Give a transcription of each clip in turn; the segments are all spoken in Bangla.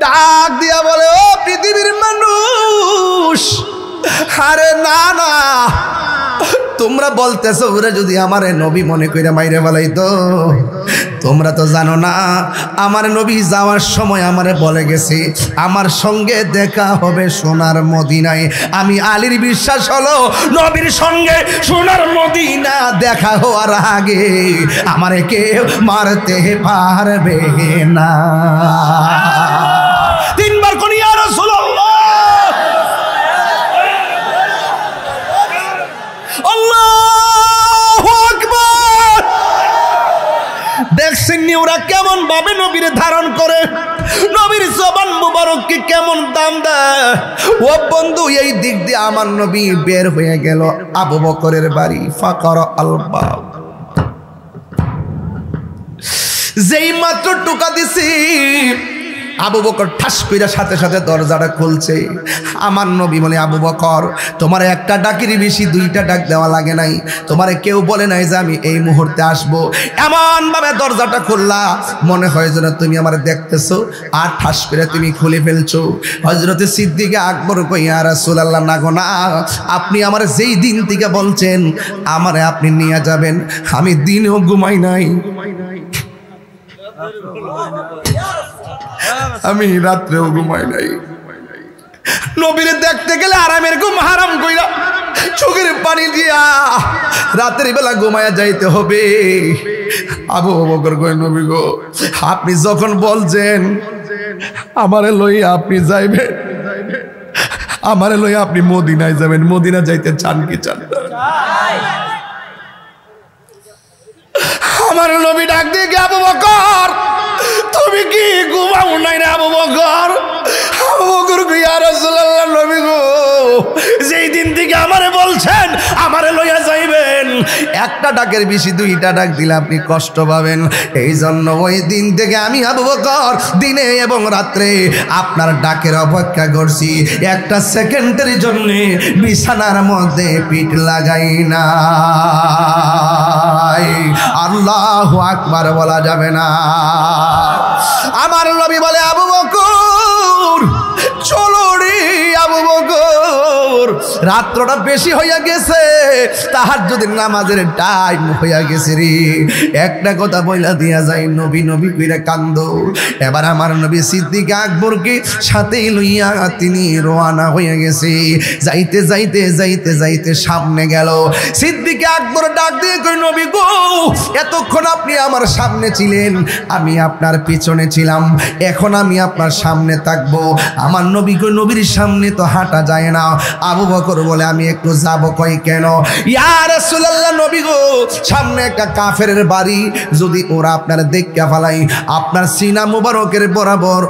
ডাক দিয়া বলে, ও পৃথিবীর মানুষ, আরে না না, তোমরা বলতেছো ওরা যদি আমার নবী মনে করে মাইরে ফেলাইতো, তোমরা তো জানো না আমার নবী যাওয়ার সময় আমারে বলে গেছে আমার সঙ্গে দেখা হবে সোনার মদিনায়। আমি আলীর বিশ্বাস হলো নবীর সঙ্গে সোনার মদিনা দেখা হওয়ার আগে আমারে কেউ মারতে পারবে না। তিনবার কোন ইয়া রাসূলুল্লাহ, আল্লাহু আকবার। দেখছেন ওরা কেমন ভাবে নবীরে ধারণ করে, নবীর জবান মুবারককে কেমন দাম দেয়। ও বন্ধু, এই দিক দিয়ে আমার নবী বের হয়ে গেল আবু বকরের বাড়ি। ফাকার আল বাব, যেই মাত্র টোকা দিছি আবু বকর ঠাস কইরা সাথে সাথে দরজাটা খুলছে। আমার নবী বলে, আবু বকর, তোমার একটা ডাকেরই বেশি দুইটা ডাক দেওয়া লাগে নাই, তোমারে কেউ বলে নাই যে আমি এই মুহূর্তে আসবো। এমন ভাবে দরজাটা খুললা মনে হয় যেন তুমি আমার দেখতেছো, আর ঠাস করে তুমি খুলে ফেলছো। হযরতে সিদ্দিক আকবর কই, ইয়া রাসূলুল্লাহ, না গো না, আপনি আমার যেই দিন থেকে বলছেন আমারে আপনি নিয়ে যাবেন, আমি দিনেও ঘুমাই নাই, আমি রাত্রেও ঘুমাই নাই। নবীরে দেখতে গেলে আরামের ঘুম হারাম কইরা চোখের পানি দিয়া রাতের বেলা ঘুমায়া যাইতে হবে। আবু বকর কই, নবী গো, আপনি যখন বলছেন আমারে লইয়া আপনি যাইবেন, আমারে লইয়া আপনি মদিনায় যাবেন, মদিনা যাইতে চান কি চান না? আমার নবী ডাক দিয়ে, আবু বকর, তুমি কি ঘুমাও নাই রে আবু বকর? আবু বকর কই, ইয়া রাসূলুল্লাহ, নবী গো, যেই দিন থেকে আমারে বলছেন আমারে লইয়া যাইবেন, একটা ডাকের বেশি দুইটা ডাক দিলে আপনি কষ্ট পাবেন, এই জন্য ওই দিন থেকে আমি আবু বকর দিনে এবং রাত্রে আপনার ডাকের অপেক্ষা করছি, একটা সেকেন্ডের জন্য বিছানার মধ্যে পিঠ লাগাই না। আল্লাহু আকবার বলা যাবে না। আমার নবী বলে, আবু বকর চলো রে আবু বকর, রাত্রটা বেশি হইয়া গেছে, তাহাজ্জুদের নামাজের টাইম হইয়া গেছে রে। একটা কথা বইলা দিয়া যায়, নবী নবী কইরা কান্দো। এবার আমার নবী সিদ্দিক আকবরকে সাথেই লইয়া তিনি রওনা হয়ে গেছে। যাইতে যাইতে যাইতে যাইতে সামনে গেল। সিদ্দিক আকবর ডাক দিয়ে কই, নবী গো, এতক্ষণ আপনি আমার সামনে ছিলেন, আমি আপনার পিছনে ছিলাম, এখন আমি আপনার সামনে থাকবো। আমার নবী কই, নবীর সামনে তো হাঁটা যায় না। আবু বকর বলে, আমি একটু যাব। কই কেন? ইয়া রাসূলুল্লাহ, নবী গো, সামনে একটা কাফেরের বাড়ি, যদি ওরা আপনার দেখতে ফেলাই আপনার সিনা মুবারকের বরাবর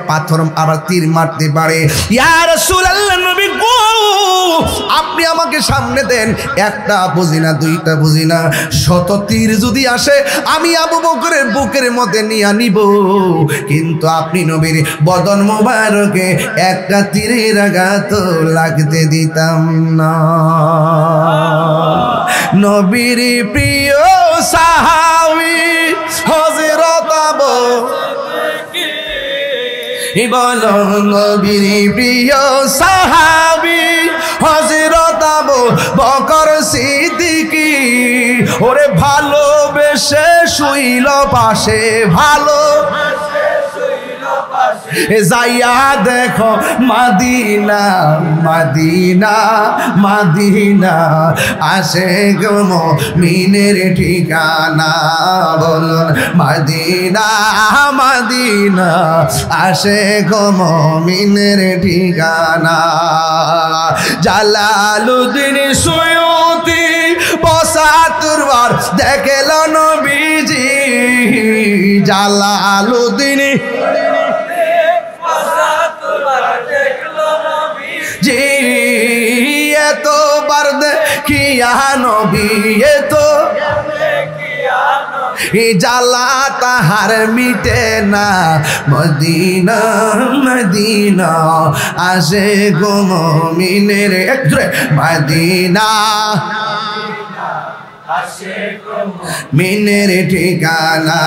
পাথর আবার তীর মারতে পারে। ইয়া রাসূলুল্লাহ, নবী গো, আপনি আমাকে সামনে দেন, একটা বুঝি না, দুইটা বুঝি না, 100 তীর যদি আসে আমি আবু বকরের বুকের মধ্যে নিয়ে নিব, কিন্তু আপনি নবীর বদন মোবারকে একটা তীরের আঘাত লাগতে দিতাম না। নবীর প্রিয় সাহাবী হযরত আবু বলো, নবীর প্রিয় সাহাবী হযরত আবু বকর সিদ্দিক, ওরে ভালোবেসে শুইল পাশে, ভালো যাইয়া দেখো মদিনা মদিনা মদিনা, আসে গো মুমিনের ঠিকানা, বলুন মদিনা মদিনা, আসে গো মুমিনের ঠিকানা। জালালউদ্দিন সুয়ুতি ৭৫ বার দেখল নবীজি, জালালউদ্দিন জি এতবার দেখিয়া নবী, এতো জ্বালা তাহার মিটে না, মদিনা মদিনা, আসে গো মুমিনের মদিনা, মিনের ঠিকানা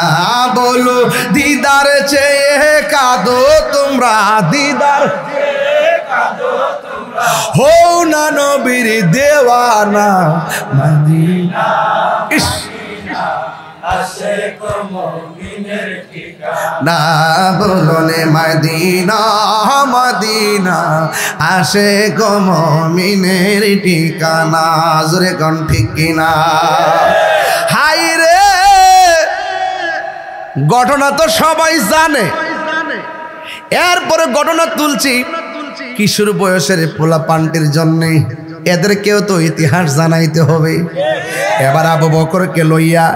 বলো দিদার চেয়ে কাঁদো তোমরা দিদার হো না নবীর দেওয়ানা মদিনা ইস না বলনে মদিনা মদিনা আশিক মুমিনের ঠিকানা জোরে কোন ঠিক কিনা হাই রে ঘটনা তো সবাই জানে এরপরে ঘটনা তুলছি কিশোর বয়সের পোলা পান্টির জন্যে এদেরকেও তো ইতিহাস জানাইতে হবে এবার আবু বকরকে লইয়া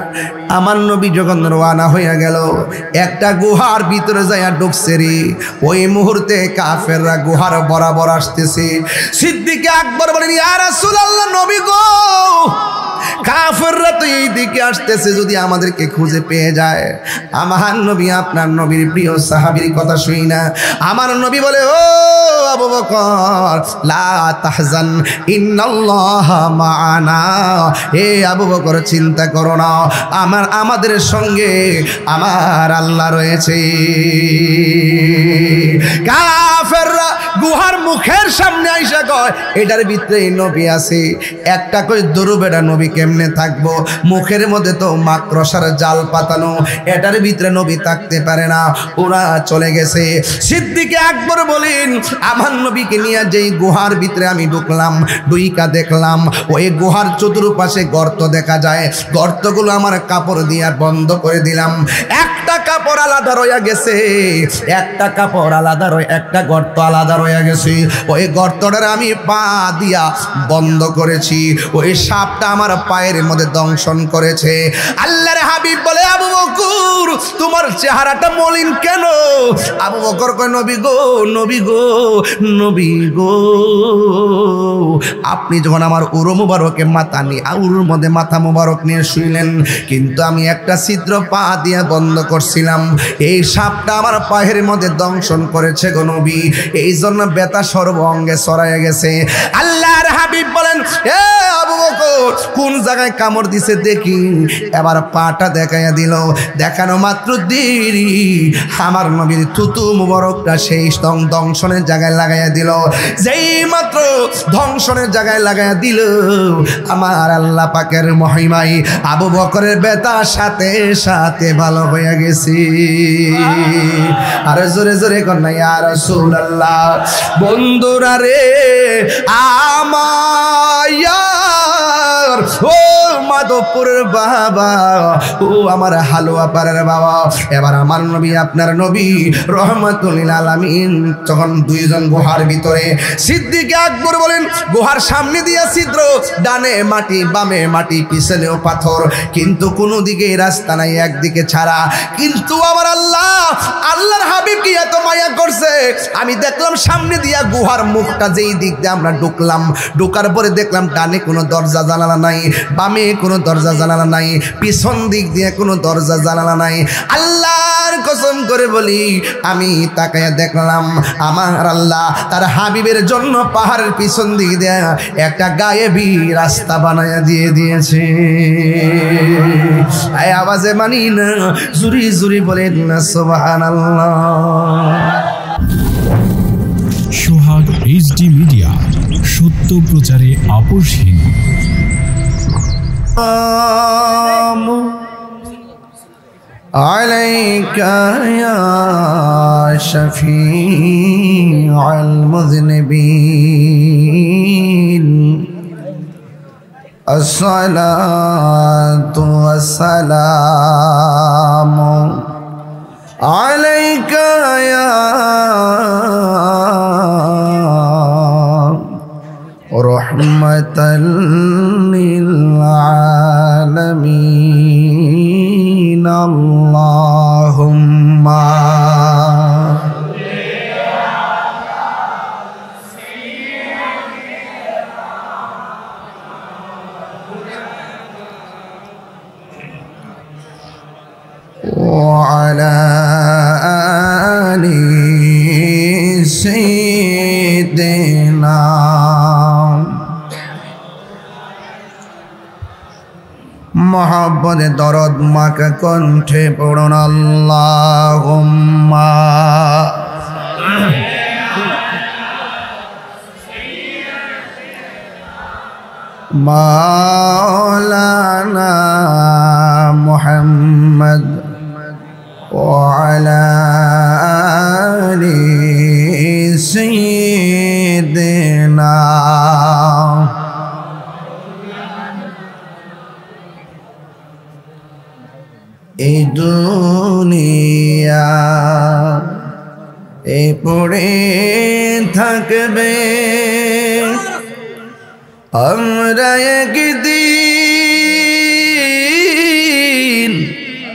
আমার নবী যখন রওনা হইয়া গেল একটা গুহার ভিতরে যাইয়া ঢুকছে রে ওই মুহূর্তে কাফেররা গুহার বরাবর আসতেছে সিদ্দিক আকবর বলেন ইয়া রাসূলুল্লাহ নবী গো কাফেররা তো এই দিকে আসতেছে যদি আমাদেরকে খুঁজে পেয়ে যায় আমার নবী আপনার নবীর প্রিয় সাহাবীর কথা শুই না আমার নবী বলে ও আবু বকর লা তাহজান ইন্নাল্লাহা মা'ানা হে আবু বকর চিন্তা করো না আমাদের সঙ্গে আমার আল্লাহ রয়েছে কাফেররা গুহার মুখের সামনে আইসা কয় এটার ভিতরে নবী আছে একটা কই দরুবেটা নবী কেমনে থাকবো মুখের মধ্যে তো মাকড়সার জাল পাতানো এটার ভিতরে নবী থাকতে পারে না ওরা চলে গেছে সিদ্দিক আকবর বলেন আমার নবীকে নিয়ে যেই গুহার ভিতরে আমি ঢুকলাম ডুইকা দেখলাম ওই গুহার চতুর্পাশে গর্ত দেখা যায় গর্তগুলো আমার কাপড় দিয়ে বন্ধ করে দিলাম একটা কাপড় আলাদা রয়ে গেছে একটা কাপড় আলাদা রয়ে একটা গর্ত আলাদা রয়ে গেছে ওই গর্তটার আমি পা দিয়া বন্ধ করেছি ওই সাপটা আমার পায়ের মধ্যে দংশন করেছে আল্লাহর হাবিব বলে আবু বকর তোমার চেহারাটা মলিন কেন আবু বকর কয় নবী গো নবী গো নবী গো আপনি যখন আমার উরু মুবারকে মাথা নিয়ে উরুর মধ্যে মাথা মুবারক নিয়ে শুইলেন কিন্তু আমি একটা ছিদ্র পা দিয়ে বন্ধ করছিলাম এই সাপটা আমার পায়ের মধ্যে দংশন করেছে গো নবী এই জন্য ব্যথা সর্ব অঙ্গে ছড়ায় গেছে আল্লাহর হাবিব বলেন এ আবু বকর কোন জায়গায় কামড় দিছে দেখি এবার পাটা দেখাইয়া দিল দেখানো মাত্র দেরি আমার নবীর থুতু মুবারকটা সেই দংশনের জায়গায় লাগাইয়া দিল যেই মাত্র ধ্বংসনের জায়গায় লাগাইয়া দিল আমার আল্লাহ পাকের মহিমায় আবু বকরের ব্যথা সাথে সাথে ভালো হয়ে গেছে আর জোরে জোরে কন্যা ইয়া রাসূলুল্লাহ বন্ধুরা রে আমার ও মাধবপুরের বাবা ও আমার হালুয়া পাড়ার বাবা এবার আমার নবী আপনার নবী রহমাতুল লিল আলামিন যখন দুইজন গুহার ভিতরে সিদ্দিক আকবর বলেন গুহার সামনে দিয়া ছিদ্র ডানে মাটি বামে মাটি পিছনেও পাথর কিন্তু কোনো দিকে রাস্তা নাই একদিকে ছাড়া কিন্তু আমার আল্লাহর হাবিব কি এত মায়া করছে আমি দেখলাম সামনে দিয়া গুহার মুখটা যেই দিক দিয়ে আমরা ঢোকার পরে দেখলাম ডানে কোনো দরজা জানালা নাই বামে কোনো দরজা জানালা নাই পিছন দিক দিয়ে কোনো দরজা জানালা নাই আল্লাহর কসম করে বলি আমি তাকায়া দেখলাম আমার আল্লাহ তার হাবিবের জন্য পাহাড়ের পিছন দিক দিয়ে একটা গায়েবী রাস্তা বানায়া দিয়ে দিয়েছে এই আওয়াজে মানি না জুরি জুরি বলেন না সুবহানাল্লাহ সোহাগ এইচডি মিডিয়া সত্য প্রচারে আপোষহীন عليك يا شفيع المذنبين الصلاة والسلام عليك يا رحمة للعالمين اللهم وعلى آل سيدنا মহব্বতে দরদ মাখা কণ্ঠে পড়ুন আল্লাহুম্মা মাওলানা মুহাম্মদ ওয়া আলা আলি সাইয়্যিদিনা এই দুনিয়া এই পড়ে থাকবে আমরা একদিন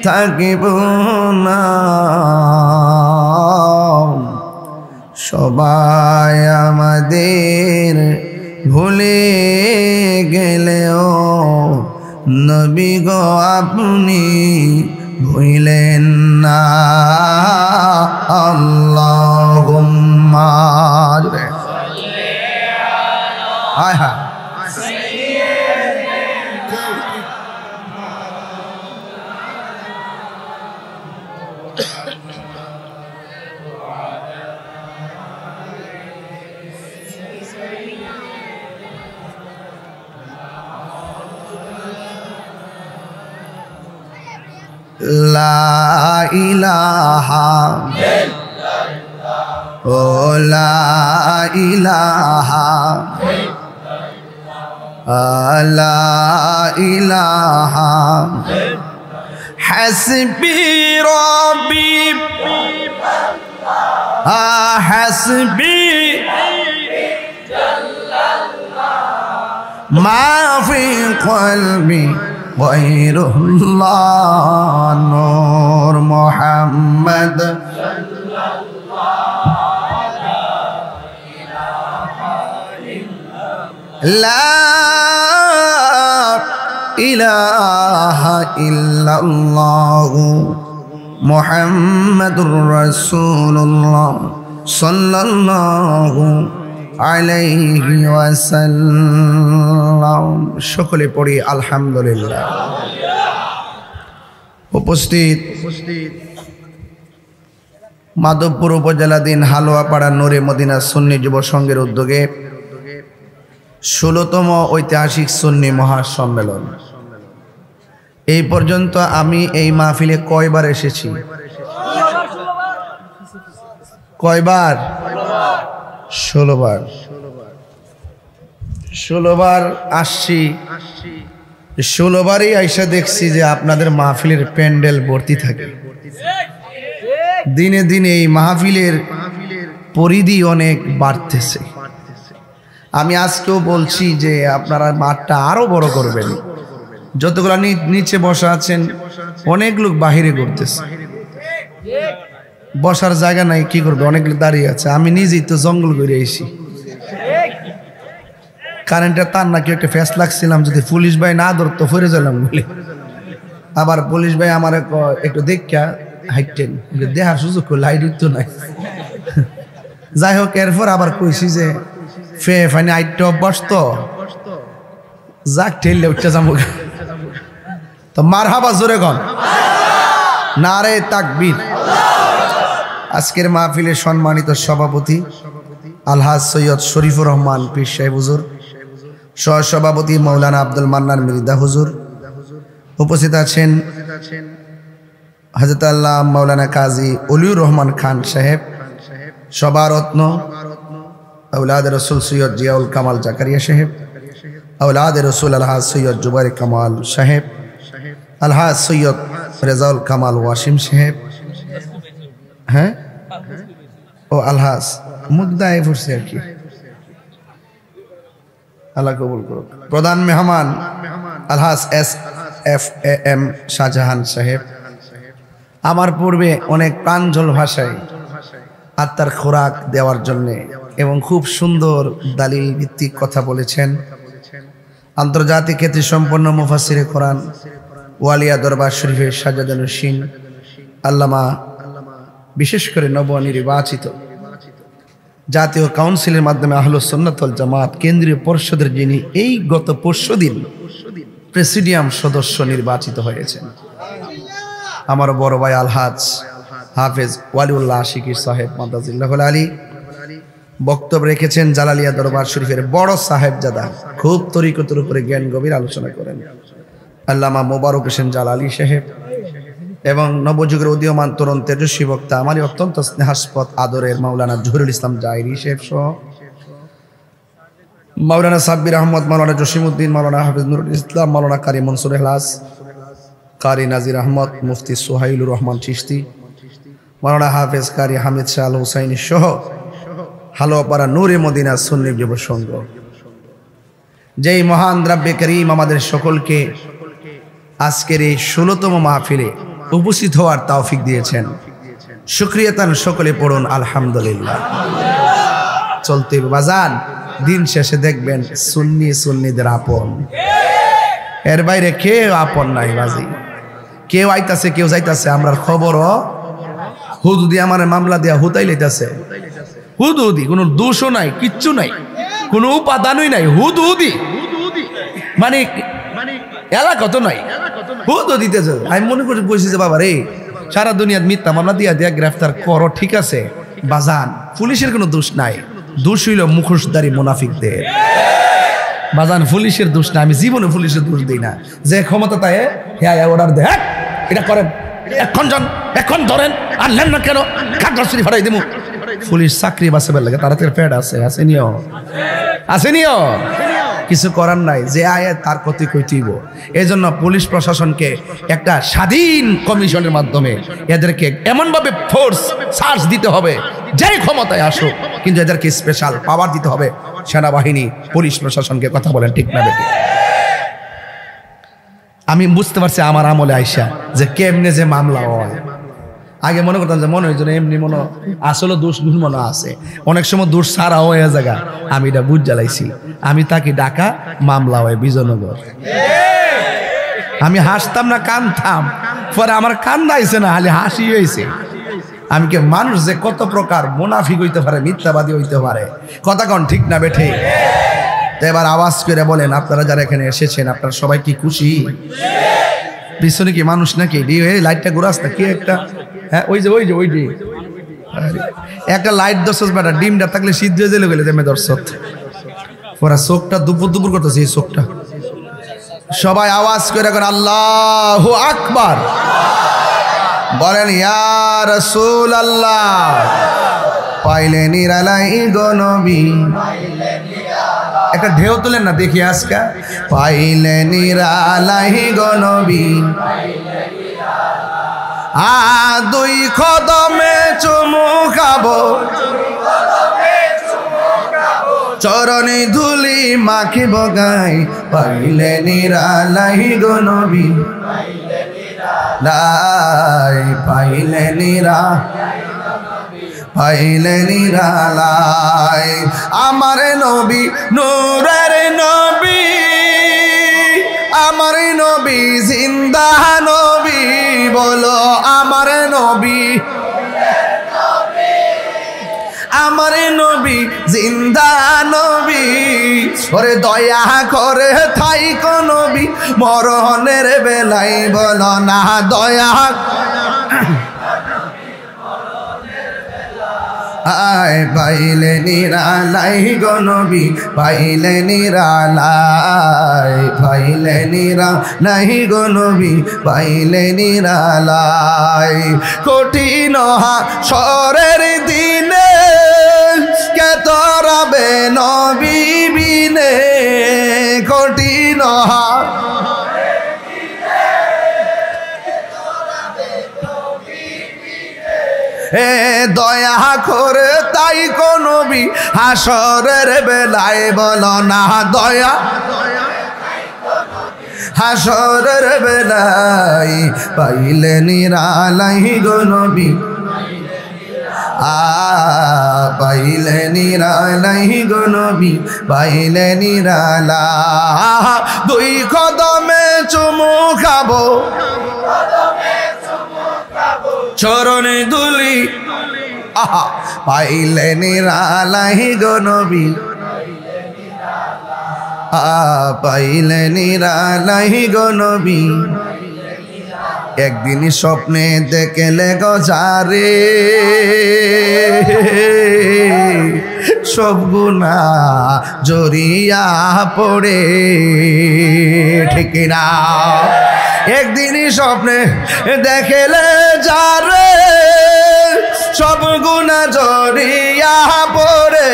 থাকিব না সবাই আমাদের ভুলে গেলেও নবী গো আপনি ভুলেন না আল্লাহুম্মা হায় হায় লা ইলাহা ও লা ইলাহা লা ইলাহা হাসবি রব্বি হাসবি মা ফি কলবি غير الله نور محمد لا إله إلا الله محمد رسول الله صلى الله আলাইহি ওয়াসাল্লাম সকলে পড়ি আলহামদুলিল্লাহ। উপস্থিত মাধবপুর উপজেলাধীন হালুয়াপাড়া নূরে মদিনা সুন্নি যুব সংঘের উদ্যোগে ১৬তম ঐতিহাসিক সুন্নি মহাসম্মেলন। এই পর্যন্ত আমি এই মাহফিলে কয়বার এসেছি? কয়বার? ১৬ বার। ১৬ বার আসছি। ১৬ বারই আইসা দেখছি যে আপনাদের মাহফিলের প্যান্ডেল ভর্তি থাকে। দিনে দিনে এই মাহফিলের পরিধি অনেক বাড়তেছে। আমি আজকেও বলছি যে আপনারা মাঠটা আরো বড় করবেন। যতগুলো নিচে বসা আছেন অনেক লোক বাহিরে ঘুরতেছে, বসার জায়গা নাই, কি করবে? অনেক দাঁড়িয়ে আছে। আমি নিজেই তো জঙ্গল করে এসেছি। কারেন্টের তার নাকি একটা ফ্যাস লাগছিলাম, যদি পুলিশ ভাই না ধরতো ফিরে গেলাম বলে। আবার পুলিশ ভাই আমার একটু দেখা হাইটেন দেখার সুযোগ লাইট উঠতো নাই। যাই হোক, এরপর আবার কইছি যে ফে ফানি আইট বসতো যাক ঠেললে উঠতে যাবো। তো মার হাবা জোরে গন নারে তাকবীর। আজকের মাহফিলের সম্মানিত সভাপতি আলহাজ সৈয়দ শরীফুর রহমান পীর সাহেব হুজুর, সহসভাপতি মৌলানা আব্দুল মান্নান মির্জা হুজুর, উপস্থিত আছেন হযরত আল্লাহ মৌলানা কাজী অলিউর রহমান খান সাহেব, সভারত্ন আওলাদ রসুল সৈয়দ জিয়াউল কামাল জাকারিয়া সাহেব, আওলাদ রসুল আলহাজ সৈয়দ জুবাইর কামাল সাহেব, আলহাজ সৈয়দ রেজাউল কামাল ওয়াসিম সাহেব, হ্যাঁ ও আলহাজ মুদ্দায় পড়ছে আর কি, আল্লাহ কবুল করুক। প্রধান মেহমান আলহাজ SFAM শাহজাহান সাহেব আমার পূর্বে অনেক প্রাঞ্জল ভাষায় আত্মার খোরাক দেওয়ার জন্যে এবং খুব সুন্দর দালিল ভিত্তিক কথা বলেছেন। আন্তর্জাতিক খ্যাতি সম্পন্ন মুফাসসিরে কোরআন ওয়ালিয়া দরবার শরীফের সাজাদানুসীন আল্লামা, বিশেষ করে নবনির্বাচিত জাতীয় কাউন্সিলের মাধ্যমে আহলুস সুন্নাত ওয়াল জামাত কেন্দ্রীয় পরিষদের যিনি এই গত পরশুদিন প্রেসিডিয়াম সদস্য নির্বাচিত হয়েছেন। আমার বড় ভাই আলহাজ হাফেজ ওয়ালিউল্লাহ আশিকি সাহেব মাদাজিল্লাহুল আলী বক্তব্য রেখেছেন। জালালিয়া দরবার শরীফের বড় সাহেবজাদা, খুব তরিকতের উপরে জ্ঞান গভীর আলোচনা করেন আল্লামা মোবারক হোসেন জালালি সাহেব, এবং নবযুগের উদীয়মান তরুণ তেজস্বী বক্তা আমারই অত্যন্ত স্নেহাস্পদ আদরের মাওলানা জহুরুল ইসলাম জাহিরি সাহেব সহ মাওলানা সাব্বির আহমদ, মাওলানা জসিমউদ্দিন, মাওলানা হাফিজ নুরুল ইসলাম, মাওলানা কারি মনসুর এহলাস, কারি নাজির আহমদ, মুফতি সোহাইলুর রহমান চিশতি, মাওলানা হাফেজ কারি হামিদ শাহ আল হুসাইনি সহ হালুয়াপাড়া নূরে মদিনা সুন্নি যুব সংঘ, যেই মহান রাব্বে করিম আমাদের সকলকে আজকের এই 16তম মাহফিলে উপস্থিত হওয়ার তৌফিক দিয়েছেন। শুকরিয়াতান সকলে পড়ুন আলহামদুলিল্লাহ। চলতে বাজান, দিন শেষে দেখবেন সুন্নিদের আপন, এর বাইরে কেউ আপন নাই বাজি। কেউ আইতাছে কেউ যাইতাছে, আমরার খবরও হুদুদি আমার মামলা দিয়া হুতাই লইতাছে। হুদুদি কোনো দোষও নাই, কিচ্ছু নাই, কোনো উপাদানই নাই। হুদুদি মানে এলাকা তো নাই, হুদু দিতেছে। আমি মনে করি বলছি যে বাবা রে, সারা দুনিয়ার মিথ্যা মামলা দিয়া দিয়া গ্রেফতার করো, ঠিক আছে বাজান, পুলিশের কোনো দোষ নাই, দোষ হইল মুখোশধারী মুনাফিকদের। বাজান পুলিশের দোষ না, আমি জীবনে পুলিশের দোষ দিই না। যে ক্ষমতা তাই হ্যাঁ অর্ডার দে, এটা করেন, এখন ধরেন, আনলেন না কেন, খাগড়াছড়ি ফাটাই দেবো। পুলিশ চাকরি বাঁচাবার লাগে, তাড়াতাড়ি পেড আসেনিও কিছু করার নাই, যে আয় তার ক্ষতি কইতেইব। এই জন্য পুলিশ প্রশাসনকে একটা স্বাধীন কমিশনের মাধ্যমে এদেরকে এমনভাবে ফোর্স সার্চ দিতে হবে, যেই ক্ষমতায় আসুক, কিন্তু এদেরকে স্পেশাল পাওয়ার দিতে হবে। সেনাবাহিনী পুলিশ প্রশাসনকে, কথা বলেন ঠিক না বেটি? আমি বুঝতে পারছি আমার আমলে আইসা যে কেমনে যে মামলা হয়। আগে মনে করতাম যে মনে হয় এমনি মনে আসলে দোষ গুণ মনে আছে, অনেক সময় দোষ সারা হয়ে জায়গা। আমি এটা বুঝ জ্বালাইছি, আমি তাকে ডাকা মামলা হয় বিজয়নগর। আমি হাসতাম না কানতাম, পরে আমার কান্দা আইছে না, খালি হাসি হয়েছে। আমি কে মানুষ যে কত প্রকার মুনাফিক হইতে পারে, মিথ্যাবাদী হইতে পারে, কথা কন ঠিক না বেঠে? তো এবার আওয়াজ করে বলেন, আপনারা যারা এখানে এসেছেন আপনারা সবাই কি খুশি? পিছনে কি মানুষ নাকি? লাইটটা ঘুরাস না কি একটা? হ্যাঁ ওই যে একটা লাইট দর্শক বেটা, ডিমটা থাকলে সিদ্ধ হয়ে গেলে গেলে দেমে দর্শক ওরা চোখটা দুপুর করতেছে। এই চোখটা সবাই আওয়াজ করে এখন আল্লাহু আকবার বলেন, ইয়া রাসূলুল্লাহ। পাইলে নিরালাই গো নবী, একটা ঢেউ তোলেন না দেখি আজকে। পাইলে নিরালাই গো নবী, দুই কদমে চুমু খাবো, চরণে ধুলি মাখিব গাই। পাইলে নিরালাই গো নবী, পাইলে নিরালাই আমার নবী, নূরের নবী, আমার নবী জিন্দা নবী, বলো আমার নবী, আমার নবী জিন্দা নবী। ওরে দয়া করে থাইকো নবী মরণের বেলায়, বলো না দয়া। আয় পাইলে নিরালাই গো নবী, পাইলে নিরালাই, পাইলে নিরালাই গো নবী, পাইলে নিরালাই। কঠিন হাসরের দিনে কে তরাবে নবী বিনে, কঠিন দয়া করে তাই কো নবী হাসরের বেলায়, বলো না দয়া। হাসরের বেলায় পাইলে নিরালাই গো নবী, পাইলে নিরালাই গো নবী, পাইলে নিরালা। দুই কদমে চুমু খাবো, চরণে ধুলি, পাইলে নিরালাই গো নবী। পাইলে নিরালাই গো নবী একদিন স্বপ্নে দেখলে গো যারে সব গুনাহ জড়িয়া পড়ে ঠিক না একদিন স্বপ্নে দেখলে যারে সব গুনাহ জড়িয়া পড়ে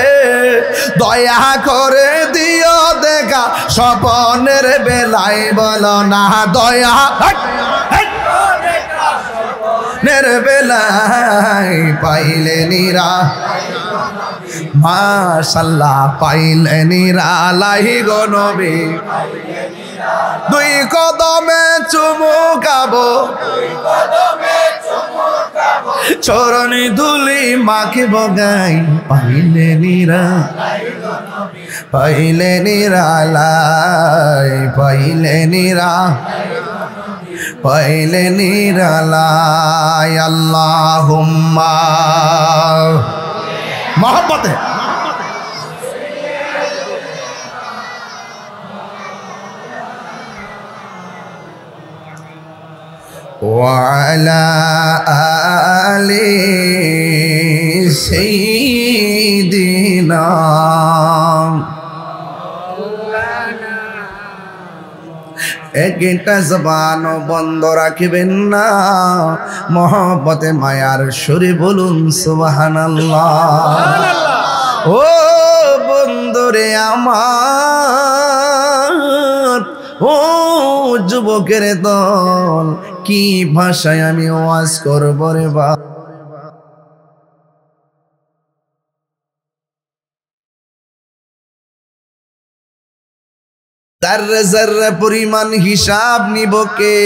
দয়া করে দিও দেখা স্বপ্নের বেলায় বলো না দয়া বেলায় পাইলে নিরা মাশাআল্লাহ পাইলে নিরালাই গো নবী দুই কদমে চুমুকাবো চরণে ধুলি মাখিব গাই পাইলে নিরালাই পাইলে নিরালাই আল্লাহুম্মা মোহাব্বতে وعلى آل سيدنا একটা জবান বন্ধ রাখবেন না মহব্বতে মায়ার সুরে বলুন সুবহানাল্লাহ ও বন্ধুরে আমার ও যুবকের দল কি ভাষায় আমি ওয়াজ করব রে বা যাররা যাররা পরিমাণ হিসাব নিব কে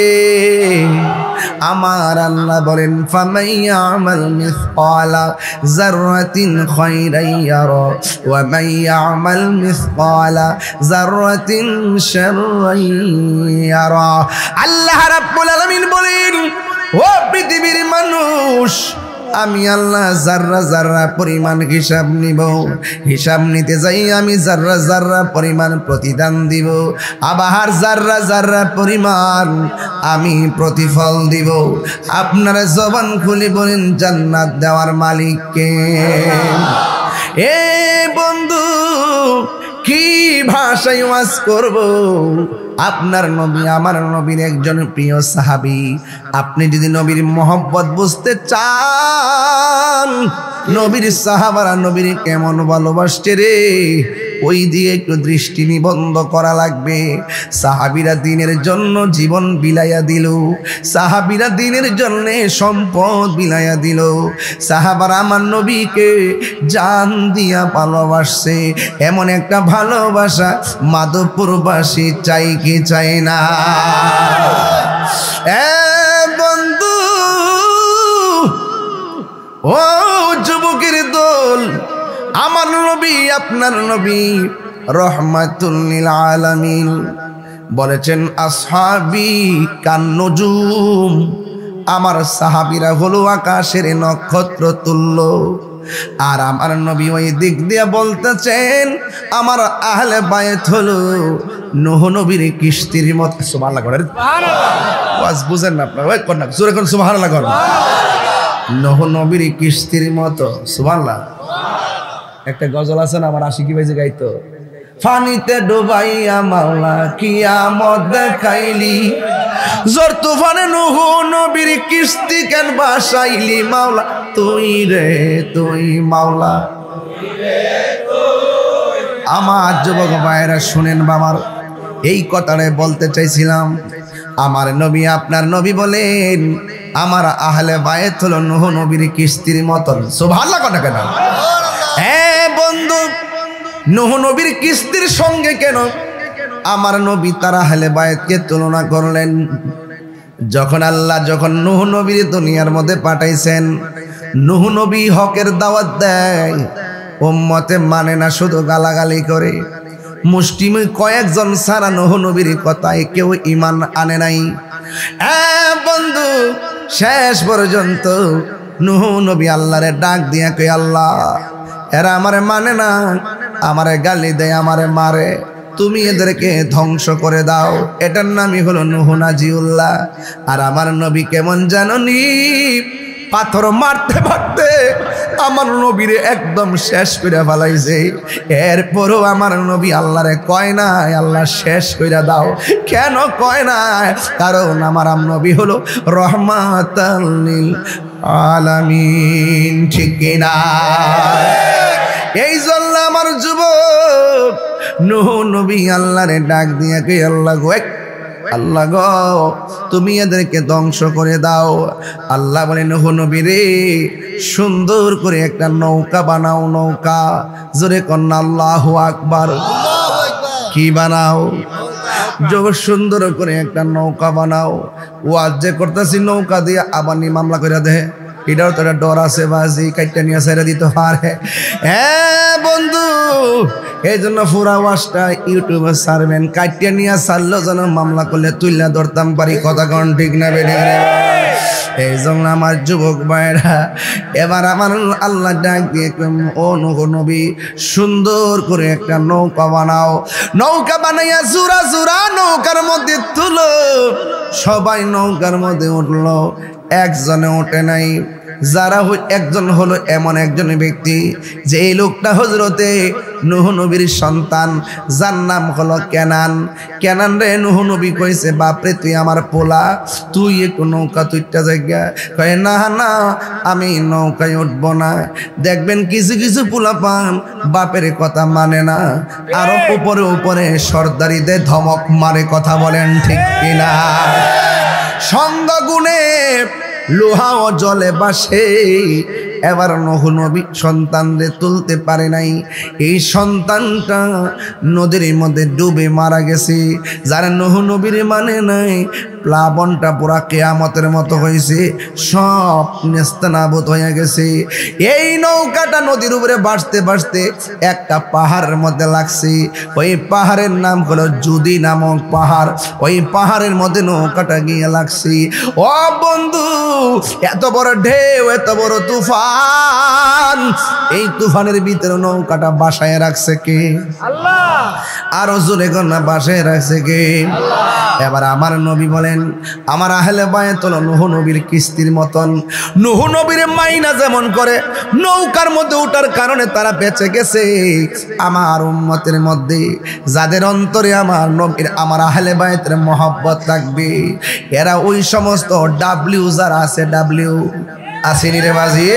আমার আল্লাহ বলেন ফামাইয়ামাল মিসকালা যাররাতিন খায়রান ইয়ারা ওয়া মাইয়ামাল মিসকালা যাররাতিন শাররান ইয়ারা আল্লাহ রাব্বুল আলামিন বলেন ও পৃথিবীর মানুষ আমি আল্লাহ যাররা যাররা পরিমাণ হিসাব নিব হিসাব নিতে যাই আমি যাররা যাররা পরিমাণ প্রতিদান দিব আবার যাররা যাররা পরিমাণ আমি প্রতিফল দিব আপনারা জবান খুলে বলেন জান্নাত দেওয়ার মালিক কে এ বন্ধু কি ভাষায় ওয়াজ করব আপনার নবী আমার নবীর একজন প্রিয় সাহাবী আপনি যদি নবীর মহব্বত বুঝতে চান নবীর সাহাবারা নবীর কেমন ভালোবাসছে রে ওই দিয়ে একটু দৃষ্টি নিবন্ধ করা লাগবে সাহাবীরা দ্বীনের জন্য জীবন বিলাইয়া দিল সাহাবীরা দ্বীনের জন্য সম্পদ বিলাইয়া দিল সাহাবারা আমার নবীকে জান দিয়া ভালোবাসছে এমন একটা ভালোবাসা মাধবপুরবাসী চাই কি চাই না বন্ধু ও যুবকের দল আমার নবী আপনার নবী রহমাতুল লিল আলামিন বলেছেন আসহাবি কান্নুজুম আমার সাহাবীরা হলো আকাশের নক্ষত্র তুল্য আর আমার নবী ওই দিক দিয়ে বলতেছেন আমার আহলে বায়ত হলো নূহ নবীর কিস্তির মত সুবহানাল্লাহ করেন সুবহানাল্লাহ ওয়াজ বুঝেন না আপনারা ওই কোন না জোরে কোন সুবহানাল্লাহ করেন নূহ নবীর কিস্তির মতো সুবহানাল্লাহ একটা গজল আছে না আমার আশিকি ভাই যে গাইতো ফানিতে ডুবাইয়া মাওলা কিয়ামত দেখাইলি জোর তুফানে নূহ নবীর কিস্তি কেন বাসাইলি মাওলা তুই রে তুই মাওলা আমার যুবক ভাইরা শুনেন বাবার এই কথাটা বলতে চাইছিলাম আমার নবী আপনার নবী বলেন আমার আহলে বায়ত হলো নূহ নবীর কিস্তির মতন সুবহানাল্লাহ কথা কেন বন্ধু নূহ নবীর কিস্তির সঙ্গে কেন আমার নবী তার আহলে বায়তকে তুলনা করলেন যখন আল্লাহ যখন নূহ নবীর দুনিয়ার মধ্যে পাঠাইছেন নূহ নবী হকের দাওয়াত দেয় উম্মতে মানে না শুধু গালাগালি করে মুষ্টিমে কয়েকজন সারা নূহ নবীর কথায় কেউ ঈমান আনে নাই বন্ধু শেষ পর্যন্ত নূহ নবী আল্লাহরে ডাক দিয়া কই আল্লাহ এরা আমারে মানে না আমারে গালি দেয় আমারে মারে তুমি এদেরকে ধ্বংস করে দাও। এটার নামই হলো নূহ নাজিউল্লাহ। আর আমার নবী কেমন জাননি, পাথর মারতে মারতে আমার নবীরে একদম শেষ করে ফেলাইছে। এরপরও আমার নবী আল্লাহরে কয় না আল্লাহ শেষ করে দাও। কেন কয় না? কারণ আমার নবী হলো রহমাতাল লিল আলামিন। ঠিক কিনা? এই জন্য আমার যুবক নূহ নবী আল্লাহরে ডাক দিয়ে কে আল্লাহ গো, আল্লাহ গো তুমি এদেরকে ধ্বংস করে দাও। আল্লাহ বলে নূহ নবী রে সুন্দর করে একটা নৌকা বানাও। নৌকা, জোরে কন্যা আল্লাহু আকবার। কি বানাও? সুন্দর করে একটা নৌকা বানাও। ওয়াজ যে করতেছি নৌকা দিয়ে আবার নি মামলা করে দে, এটাও তো একটা ডর আছে, বাজি কাইটা নিয়ে ছেড়ে দিতে পারে। হ্যাঁ বন্ধু, এই জন্য পুরা ওয়াজটা ইউটিউবে ছাড়বেন, কাইটা নিয়ে ছাড়লো যেন মামলা করলে তুইলা ধরতাম পারি। কথা কোন ঠিক না বেড়ে? এই জন্য আমার যুবক ভাইরা এবার আমার আল্লাহ ডাক দিয়ে ও নূহ নবী সুন্দর করে একটা নৌকা বানাও। নৌকা বানাইয়া জুরা জুরা নৌকার মধ্যে তুলো। সবাই নৌকার মধ্যে উঠলো, একজনে ওঠে নাই। যারা একজন হলো এমন একজন ব্যক্তি যে এই লোকটা হযরতে নূহ নবীর সন্তান, যার নাম হলো কেনান। কেনান রে নূহ নবী কইছে বাপরে তুই আমার পোলা, তুই একটু নৌকা তুইটা জায়গা। কয় না না আমি নৌকায় উঠবো না। দেখবেন কিছু কিছু পোলা পান বাপের কথা মানে না, আরো উপরে উপরে সর্দারিদের ধমক মারে। কথা বলেন ঠিক কিনা? সঙ্গ গুণে লোহা ও জলে বাসে। এবার নূহ নবী সন্তানরে তুলতে পারে নাই। এই সন্তানটা নদীর মধ্যে ডুবে মারা গেছে। যারা নূহ নবীর মানে নাই, প্লাবনটা পুরা কিয়ামতের মতো হয়েছে, সব নেস্তানাবুদ হয়ে গেছে। এই নৌকাটা নদীর উপরে ভাসতে ভাসতে একটা পাহাড়ের মধ্যে লাগছে। ওই পাহাড়ের নাম হলো জুদি নামক পাহাড়। ওই পাহাড়ের মধ্যে নৌকাটা গিয়ে লাগছে। ও বন্ধু, এত বড় ঢেউ, এত বড় তুফান, এই তুফানের ভিতরে নৌকাটা বাসায় রাখছে কে? আল্লাহ। আরো জোরে কন্যা বাসায় রাখছে কে? আল্লাহ। এবার আমার নবী বলেন আমার আহলে বায়াত হলো নূহ নবীর কিস্তির মতন। নূহ নবীর মাইনা যেমন করে নৌকার মধ্যে ওঠার কারণে তারা বেঁচে গেছে, আমার উম্মতের মধ্যে যাদের অন্তরে আমার নবীর আমার আহলে বায়াতের মহব্বত থাকবে, এরা ওই সমস্ত ডাব্লিউ যারা আছে, ডাব্লিউ আসেনি রে বাজি,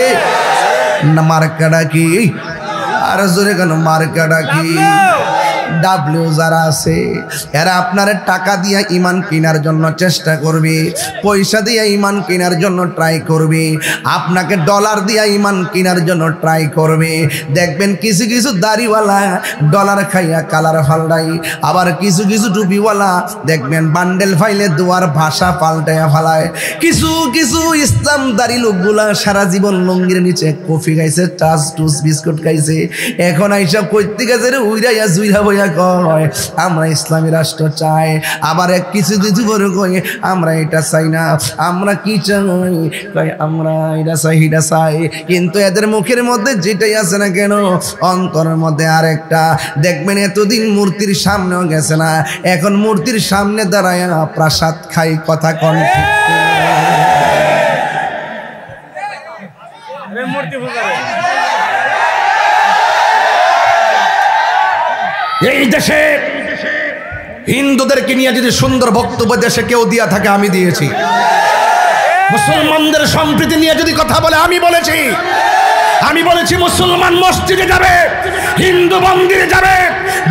মার্কাটা কি? আর জোরে কেন মার্কাটা কি? ডাব্লিউ যারা আছে এরা আপনার টাকা দিয়ে ইমান কেনার জন্য চেষ্টা করবে, পয়সা দিয়ে ইমান কেনার জন্য ট্রাই করবে, আপনাকে ডলার দিয়ে ইমান কেনার জন্য ট্রাই করবে। দেখবেন কিছু কিছু দাড়িওয়ালা ডলার খাইয়া কালার ফাল্টাই, আবার কিছু কিছু টুপিওয়ালা দেখবেন বান্ডেল ফাইলে দুয়ার ভাষা পাল্টাইয়া ফালায়। কিছু কিছু ইসলাম দাড়ি লোকগুলা সারা জীবন লঙ্গির নিচে কফি খাইছে, টাচ টুস বিস্কুট খাইছে, এখন এইসব করতে গেছে রে উইরাইয়া জুইরা বইয়া কয় আমরা ইসলামী রাষ্ট্র চাই। আবার এক কিছু কিছু করে কয় আমরা এটা চাই না, আমরা কি চাই? কয় আমরা এটা চাই, এটা চাই। কিন্তু এদের মুখের মধ্যে যেটাই আছে না কেন, অন্তরের মধ্যে আরেকটা। দেখবেন এতদিন মূর্তির সামনেও গেছে না, এখন মূর্তির সামনে দাঁড়ায় প্রসাদ খাই। কথা কন এই দেশে হিন্দুদেরকে নিয়ে যদি সুন্দর বক্তব্য দেশে কেউ দিয়া থাকে আমি দিয়েছি, মুসলমানদের সম্প্রীতি নিয়ে যদি কথা বলে আমি বলেছি, আমি বলেছি মুসলমান মসজিদে যাবে, হিন্দু মন্দিরে যাবে,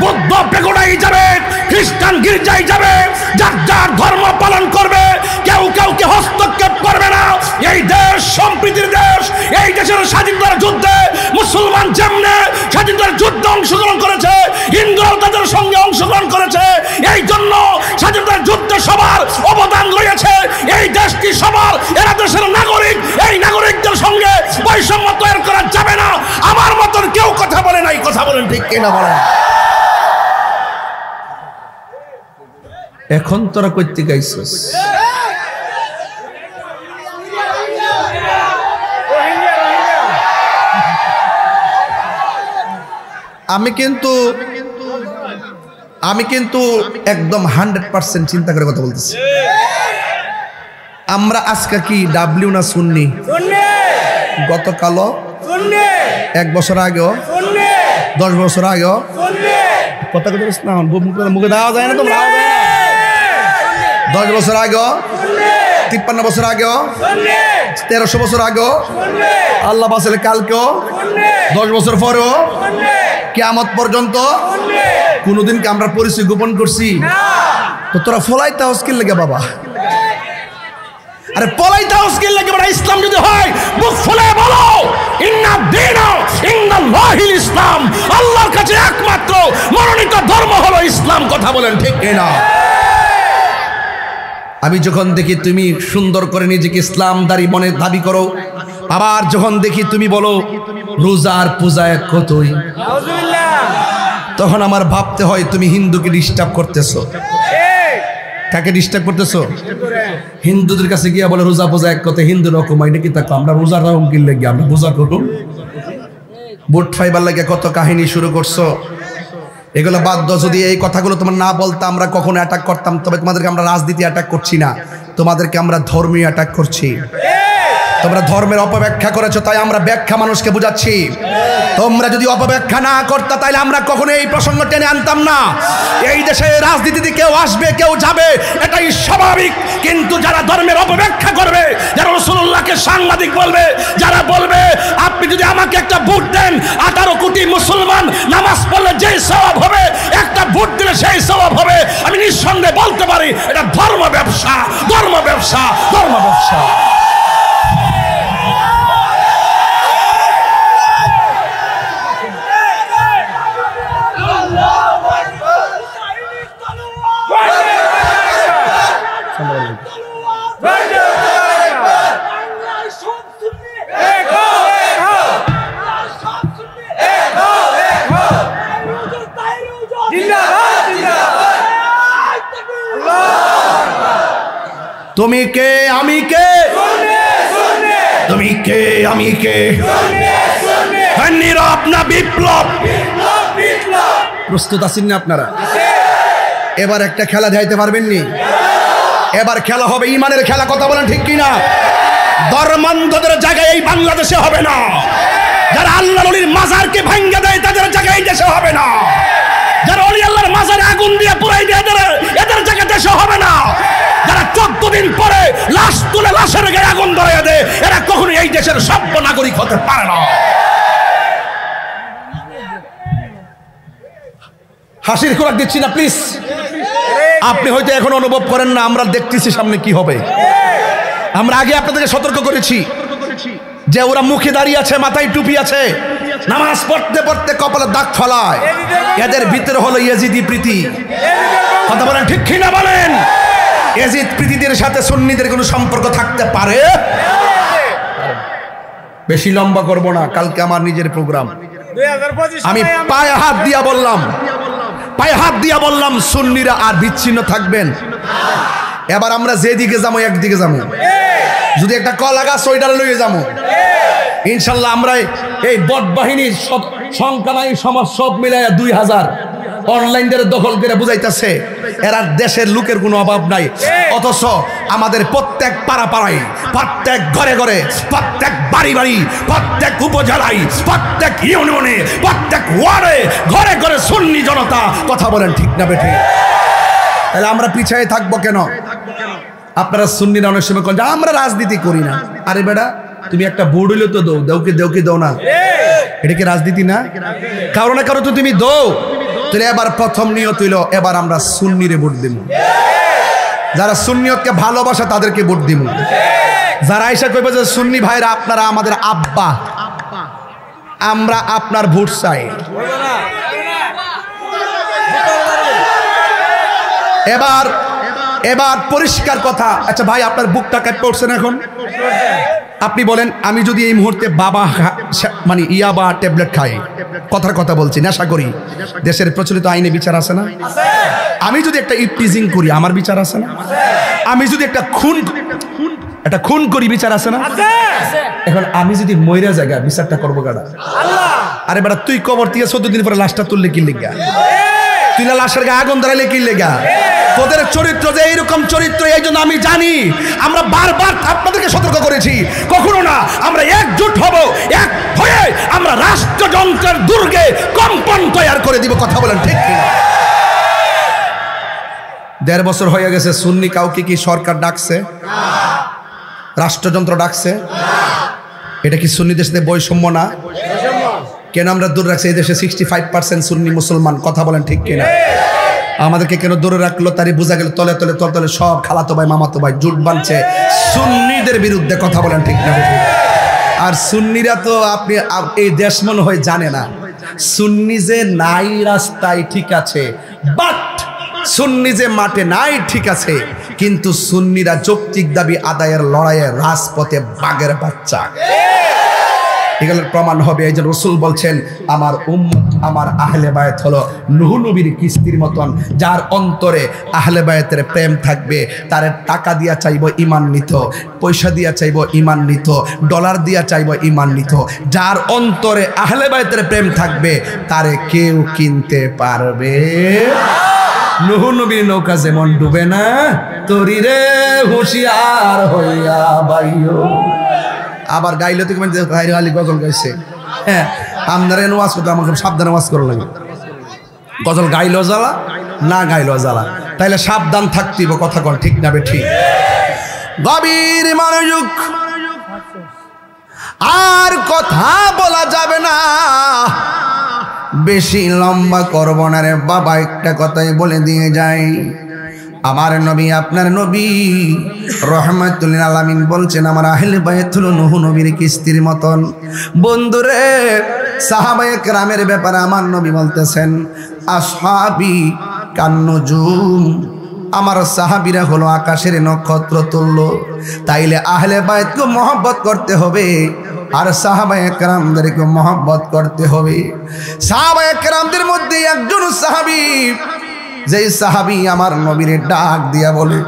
বৌদ্ধ পেগোডায় যাবে, খ্রিস্টান গির্জায় যাবে, যার যার ধর্ম পালন করবে, কেউ কাউকে হস্তক্ষেপ করবে না। এই দেশ সম্প্রীতির দেশ। এই দেশের স্বাধীনতার যুদ্ধে মুসলমান যেমনে স্বাধীনতার যুদ্ধে অংশগ্রহণ করেছে, হিন্দুরাও তাদের সঙ্গে অংশগ্রহণ করেছে। এই জন্য স্বাধীনতার যুদ্ধে সবার অবদান রয়েছে। এই দেশটি সবার, এরা দেশের নাগরিক। এই নাগরিকদের সঙ্গে বৈষম্য তৈরি করা যাবে না। আমার মতন কেউ কথা বলে নাই, কথা বলেন ঠিক কিনা বলেন? এখন তোরা কইতে গাইছিস আমি কিন্তু আমি কিন্তু একদম 100% চিন্তা করে কথা বলতেছি। আমরা আজকে কি ডাব্লিউ না সুন্নি? গতকালও এক বছর আগেও 10 বছর আগেও কথা কথা বলছ না, মুখে দেওয়া যায় না, তোমরা 10 বছর আগেও 53 বছর আগেও 1300 বছর আগেও আল্লাহ বাসের কালকেও 10 বছর পরেও কিয়ামত পর্যন্ত কোনোদিন কি আমরা পরিচয় গোপন করছি? তো তোরা ফলাইতে হস্কিল লাগে বাবা, আরে পলাইতে হস্কিল লাগে বাবা। ইসলাম যদি হয় মুখ ফুলে বলো ইন্না দীনা ইন্দাল্লাহিল ইসলাম, আল্লাহর কাছে একমাত্র মনোনীত ধর্ম হলো ইসলাম। কথা বলেন ঠিক না? আমি যখন দেখি তুমি সুন্দর করে নিজেকে ইসলামদারি মনে দাবি করো, আবার যখন দেখি তুমি বলো রোজার পূজায় কতই, তখন আমার ভাবতে হয় তুমি হিন্দুকে ডিস্টার্ব করতেছো। কাকে ডিস্টার্ব করতেছো? হিন্দুদের কাছে গিয়া বলে রোজা পূজা এক কথা, হিন্দু রকম হয় নাকি? তাকে আমরা রোজার রকম কিনলে গিয়ে আমরা পূজা করুন, বুট ফাইবার লাগে কত কাহিনী শুরু করছো। এগুলো বাদ দাও। যদি এই কথাগুলো তোমার না বলতাম আমরা কখনো অ্যাটাক করতাম, তবে তোমাদেরকে আমরা রাজনীতি অ্যাটাক করছি না, তোমাদেরকে আমরা ধর্মীয় অ্যাটাক করছি। তোমরা ধর্মের অপব্যাখ্যা করেছো, তাই আমরা ব্যাখ্যা মানুষকে বুঝাচ্ছি। তোমরা যদি অপব্যাখ্যা না করতা তাহলে আমরা কখনো এই প্রসঙ্গ টেনে আনতাম না। এই দেশে রাজনীতিতে কেউ আসবে কেউ যাবে, এটাই স্বাভাবিক। কিন্তু যারা ধর্মের অপব্যাখ্যা করবে, যারা রাসূলুল্লাহকে সাংবাদিক বলবে, যারা বলবে আপনি যদি আমাকে একটা ভোট দেন 18 কোটি মুসলমান নামাজ পড়লে যেই সওয়াব হবে, একটা ভোট দিলে সেই সওয়াব হবে, আমি নিঃসন্দেহে বলতে পারি এটা ধর্ম ব্যবসা, ধর্ম ব্যবসা, ধর্ম ব্যবসা। তুমি কে আমি কে, তুমি কে আমি কে, নীরব না বিপ্লব? প্রস্তুত আছেন না আপনারা? এবার একটা খেলা যাইতে পারবেন নি? এবার খেলা হবে ইমানের খেলা। কথা বলেন ঠিক কিনা? ধর্মান্ধদের জায়গায় এই বাংলাদেশে হবে না। যারা আল্লাহর ওলির মাজারকে ভাঙ্গা দেয় তাদের জায়গায় এই দেশে হবে না। যারা ওলি আল্লাহর মাজারে আগুন দিয়ে পুরাই দেয় এদের জায়গায় দেশে হবে না। যারা 14 দিন পরে লাশ তুলে লাশের গায়ে আগুন ধরিয়ে দেয়, এরা কখনো এই দেশের সভ্য নাগরিক হতে পারে না। হাসির খোরাক দিচ্ছি না প্লিজ। আপনি হয়তো এখন অনুভব করেন না, আমরা দেখতেছি সামনে কি হবে। আমরা আগে আপনাদেরকে সতর্ক করেছি যে ওরা মুখে দাঁড়িয়ে আছে, মাথায় টুপি আছে, নামাজ পড়তে পড়তে কপালে দাগ ফলায়, এদের ভিতরে হলো ইয়াজিদি প্রীতি। কথা বলেন ঠিক কিনা বলেন? ইয়াজিদ প্রীতিদের সাথে সুন্নিদের কোনো সম্পর্ক থাকতে পারে? বেশি লম্বা করব না, কালকে আমার নিজের প্রোগ্রাম। আমি পায়ে হাত দিয়া বললাম, পায়ে হাত দিয়া বললাম সুন্নিরা আর বিচ্ছিন্ন থাকবেন। এবার আমরা যেদিকে যাবো একদিকে যাবো, যদি একটা কলা গাছ ওইটার লইয়ে যাবো ইনশাল্লাহ। আমরা এই বট বাহিনীর সংখ্যা নাই সমাজ সব মিলাইয়া 2000 অনলাইনের দখল করে বুঝাইতেছে এরা দেশের লোকের কোনো অভাব নাই। অথচ আমাদের প্রত্যেক পাড়া পাড়ায়, প্রত্যেক ঘরে ঘরে, প্রত্যেক বাড়ি বাড়ি, প্রত্যেক উপজেলায়, প্রত্যেক ইউনিয়নে, প্রত্যেক ওয়ার্ডে ঘরে ঘরে সুন্নি জনতা। কথা বলেন ঠিক না বেঠে? তাহলে আমরা পিছায় থাকবো কেন? আপনারা সুন্নিরা অনেক সময় কোন আমরা রাজনীতি করি না। আরে বেটা তুমি একটা ভোট হইলে তো দৌ দেউকে দেউকে দাও না, এটা কি রাজনীতি না? কারো না কারো তো তুমি দৌ। তাহলে এবার প্রথম নিয়ত হইল এবার আমরা সুন্নিরে ভোট দিব। যারা সুন্নিয়তকে ভালোবাসে তাদেরকে ভোট দিব। যারা এসে কইবে যে সুন্নি ভাইরা আপনারা আমাদের আব্বা, আমরা আপনার ভোট চাই। এবার এবার পরিষ্কার কথা। আচ্ছা ভাই আপনার বুকটা কেঁপে উঠছে না এখন? আপনি বলেন আমি যদি এই মুহূর্তে বাবা মানে ইয়াবা ট্যাবলেট খাই, কথার কথা বলছি, নেশা করি, দেশের প্রচলিত আইনে বিচার আছে না? আমি যদি একটা ইপটিজিং করি আমার বিচার আছে না? আমি যদি একটা খুন করি বিচার আছে না? এখন আমি যদি মইরা জায়গা বিচারটা করবো কারা? আরে বেটা তুই কবর থেকে 14 দিন পরে লাশটা তুললে কি লিখা? তুই না লাশের গায়ে আগুন ধরাইলে কি লেগা? তোদের চরিত্র যে এইরকম চরিত্র, এই জন্য আমি জানি, আমরা বারবার আপনাদেরকে সতর্ক করেছি, কখনো না আমরা একজোট হব, এক হয়ে আমরা রাষ্ট্রযন্ত্রের দুর্গে কম্পন তৈরি করে দিব। কথা বলেন ঠিক কিনা? 1.5 বছর হয়ে গেছে, সুন্নি কাউকে কি সরকার ডাকছে? রাষ্ট্রযন্ত্র ডাকছে? এটা কি সুন্নিদের সাথে বৈষম্য না? কেন আমরা দূর রাখছি? এই দেশে 65% সুন্নি মুসলমান। কথা বলেন ঠিক কিনা? আমাদেরকে কেন দূরে রাখলো? তারই বোঝা গেল তলে তলে তলে তলে সব খালাতো ভাই মামাতো ভাই জুট বাঁধছে সুন্নিদের বিরুদ্ধে। কথা বলেন ঠিক না? আর সুন্নিরা তো আপনি এই দেশ মনে হয় জানে না, সুন্নি যে নাই রাস্তায় ঠিক আছে, বাট সুন্নি যে মাঠে নাই ঠিক আছে, কিন্তু সুন্নিরা যৌক্তিক দাবি আদায়ের লড়াইয়ে রাজপথে বাঘের বাচ্চা। এগুলোর প্রমাণ হবে। এই যে রাসূল বলছেন, আমার উম্মত, আমার আহলে বায়াত হলো নূহ নবীর কিস্তির মতন, যার অন্তরে আহলে বায়াতের প্রেম থাকবে, তার টাকা দিয়া চাইব ঈমান নিত, পয়সা দিয়া চাইব ঈমান নিত, ডলার দিয়া চাইব ঈমান নিত। যার অন্তরে আহলে বায়াতের প্রেম থাকবে, তারে কেউ কিনতে পারবে। নূহ নবীর নৌকা যেমন ডুবে না, তরিরে হুঁশিয়ার হইয়া বাইও। আবার গাইলে তো আলী গজল গাইছে। হ্যাঁ, আপনারা ওয়াজ করতে আমাকে সাবধানে ওয়াজ করা লাগে। গজল গাইলো জ্বালা, না গাইলো জ্বালা, তাইলে সাবধান থাকতেইব। কথা কন ঠিক না? ঠিক। গভীর মনোযোগ, আর কথা বলা যাবে না, বেশি লম্বা করব না রে বাবা, একটা কথাই বলে দিয়ে যাই। আমার নবী, আপনার নবী রহমাতুল লিল আলামিন বলছেন, আমার আহলে বায়াত হলো নূহ নবীর কিস্তির মতন। বন্ধুরে, সাহাবায়ে কেরামের ব্যাপারে আমার নবী বলতেছেন, আসহাবি কান্নুজুম, আমার সাহাবীরা হলো আকাশের নক্ষত্র তুল্য। তাইলে আহলে বায়াতকে মহব্বত করতে হবে, আর সাহাবায়ে কেরামদেরকে মহব্বত করতে হবে। সাহাবায়ে কেরামদের মধ্যে একজন সাহাবী, যেই সাহাবী আমার নবীরে ডাক দিয়া বলে,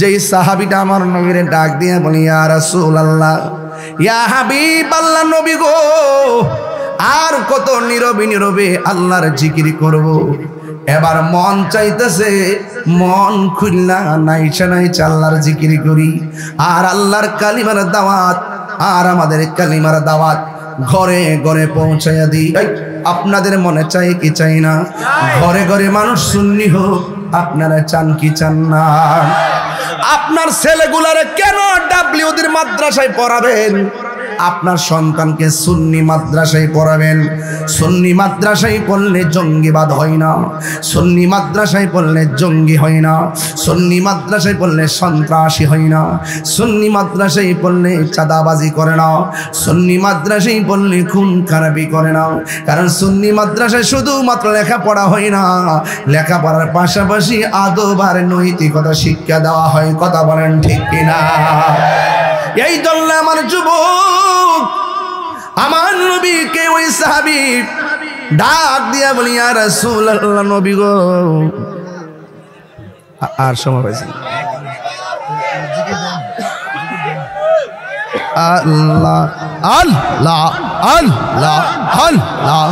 যেই সাহাবীটা আমার নবীরে ডাক দিয়া বলে, ইয়া রাসূলুল্লাহ, ইয়া হাবিবাল্লাহ, নবী গো, আর কত নীরবে নীরবে আল্লাহর জিকির করব। এবার মন চাইতেছে, মন খুললা নাইচা নাইচা আল্লাহর জিকির করি, আর আল্লাহর কালিমার দাওয়াত, আর আমাদের কালিমার দাওয়াত ঘরে ঘরে পৌঁছাইয়া দিই। আপনাদের মনে চাই কি চাই না? ঘরে ঘরে মানুষ সুন্নি হোক, আপনারা চান কি চান না? আপনার ছেলেগুলারে কেন ডাব্লিউদের মাদ্রাসায় পড়াবেন? আপনার সন্তানকে সুন্নি মাদ্রাসায় পড়াবেন। সুন্নি মাদ্রাসায় পড়লে জঙ্গিবাদ হয় না, সুন্নি মাদ্রাসায় পড়লে জঙ্গি হয় না, সুন্নি মাদ্রাসায় পড়লে সন্ত্রাসী হয় না, সুন্নি মাদ্রাসায় পড়লে চাঁদাবাজি করে না, সুন্নি মাদ্রাসায় পড়লে খুন খারাপি করে না। কারণ সুন্নি মাদ্রাসায় শুধুমাত্র লেখাপড়া হয় না, লেখাপড়ার পাশাপাশি আদব আর নৈতিকতা শিক্ষা দেওয়া হয়। কথা বলেন ঠিক কিনা? এই জন্য আমার যুবক, আমার নবীকে ওই সাহাবী ডাক দিয়া বলি, ইয়া রাসূলুল্লাহ, নবী গো, আর সময় পাইছি, আল্লাহ আল্লাহ আল্লাহ আল্লাহ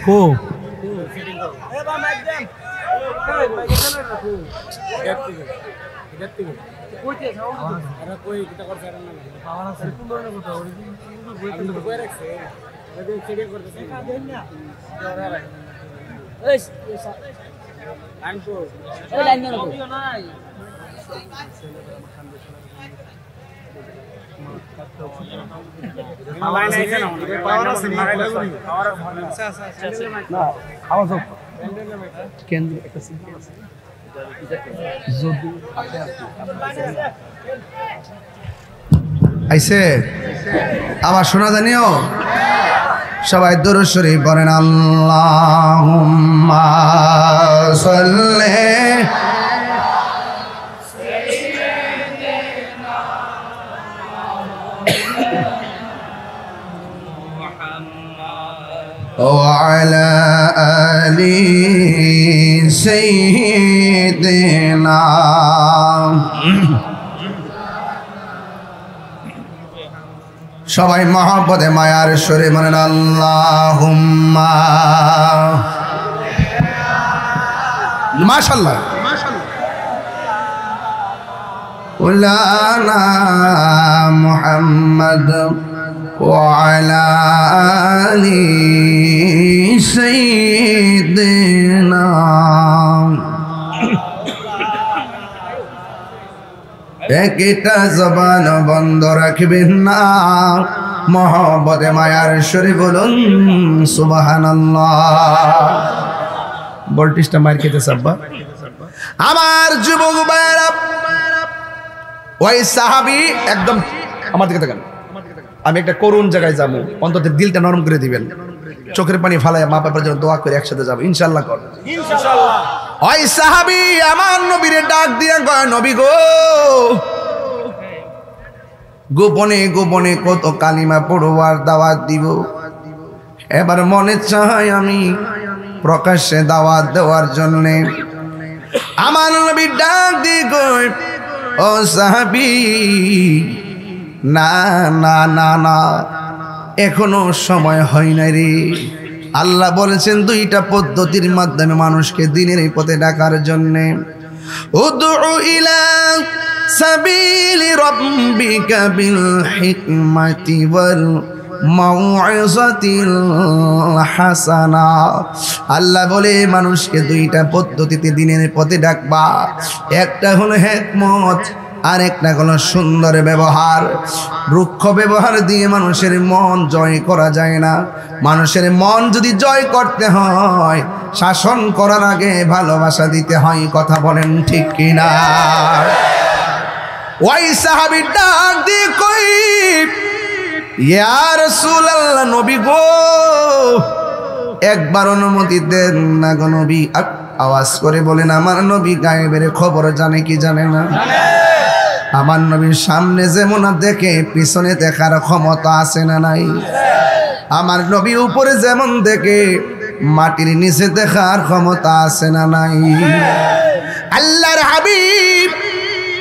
কো আইছে আবার শোনা জানিও। সবাই দুরূদ শরীফ পড়েন, আল্লাহুম্মা সাল্লি وعلى آل سيدنا সবাই মহব্বতে মায়ার সুরে বলেন আল্লাহুম্মা মাশাআল্লাহ উলানা মুহাম্মদ وعلى آل سيدنا একটা জবান বন্ধ রাখবেন না মহব্বতে মায়ার সুরে বলুন সুবহানাল্লাহ ভোল্টেজটা মার খেতে সাব্বা আমার যুবক ভাইরা ওই সাহাবী একদম আমার দিকে তাকান আমি একটা করুণ জায়গায় যাবো অন্তত দিলটা নরম করে দিবেন চোখের পানি ফালায় মা বাবার জন্য দোয়া করে একসাথে যাবো ইনশাআল্লাহ কর ইনশাআল্লাহ ওই সাহাবী আমার নবীরে ডাক দিয়ে কয় নবী গো গোপনে গোপনে কত কালিমা পড়বার দাওয়াত দিব এবার মনে চায় আমি প্রকাশ্যে দাওয়াত দেওয়ার জন্য আমার নবী ডাক দিয়ে কয় ও সাহাবী না না না না এখনো সময় হয় না রে আল্লাহ বলেছেন দুইটা পদ্ধতির মাধ্যমে মানুষকে দ্বীনের পথে ডাকার জন্য উদউ ইলা সাবিলি রাব্বিকা বিল হিকমাতি ওয়াল মাউইযাতিল হাসানা আল্লাহ বলে মানুষকে দুইটা পদ্ধতিতে দ্বীনের পথে ডাকবা একটা হলো হিকমত আর একটা হলো সুন্দর ব্যবহার রুক্ষ ব্যবহার দিয়ে মানুষের মন জয় করা যায় না মানুষের মন যদি জয় করতে হয় শাসন করার আগে ভালোবাসা দিতে হয় কথা বলেন ঠিক কিনা ওই সাহাবী ডাক দিয়ে কই ইয়া রাসূলুল্লাহ নবী গো একবার অনুমতি দেন না গো নবী আওয়াজ করে বলেন আমার নবী গায়েবের খবর জানে কি জানে না আমার নবীর সামনে যেমন দেখে পিছনে দেখার ক্ষমতা আছে না নাই আমার নবী উপরে যেমন দেখে মাটির নিচে দেখার ক্ষমতা আছে না নাই আল্লাহর হাবিব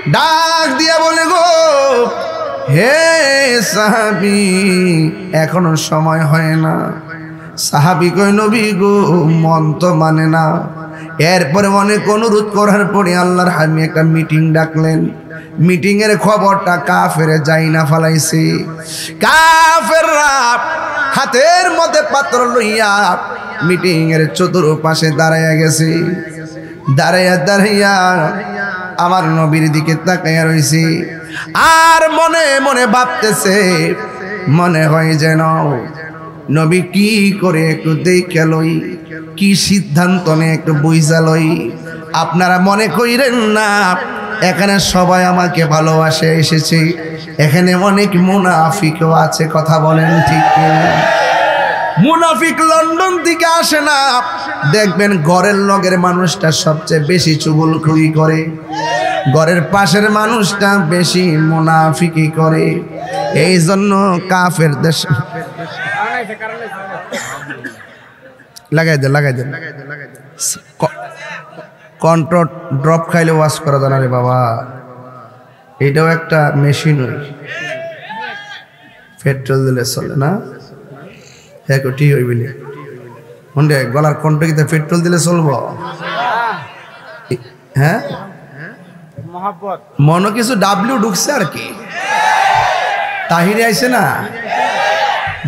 ডাক দিয়া বলে গো হে সাহাবী এখনো সময় হয় না সাহাবী কই নবী গো মন তো মানে না এরপরে অনেক অনুরোধ করার পরে আল্লাহর হাবিব একটা মিটিং ডাকলেন মিটিং এর খবরটা কাফেরে যাই না ফালাইছে কাফেররা হাতের মধ্যে পাত্র লইয়া মিটিং এর চতুর্পাশে দাঁড়াইয়া গেছে দাঁড়াইয়া আমার নবীর দিকে তাকাইয়া রইছে আর মনে মনে ভাবতেছে মনে হয় যেন নবী কি করে একটু দেখে লই কি সিদ্ধান্ত নিয়ে একটু বুঝা লই আপনারা মনে কইরেন না এখানে সবাই আমাকে ভালোবাসে এসেছে এখানে অনেক মুনাফিকও আছে কথা বলেন ঠিক কিনা মুনাফিক লন্ডন থেকে আসে না দেখবেন ঘরের লগের মানুষটা সবচেয়ে বেশি চুগলখড়ি করে ঘরের পাশের মানুষটা বেশি মুনাফিকি করে এই জন্য কাফের দেশ লাগাই দেন কন্ট্রোল ড্রপ খাইলে ওয়াশ করা যায় না রে বাবা এটাও একটা মেশিন পেট্রোল দিলে চলে না হ্যাঁ ঠিক হইবি মনে গলার কণ্ঠ কি পেট্রোল দিলে চলবো হ্যাঁ মনে কিছু ডাব্লিউ ঢুকছে আর কি তাহিরে আইছে না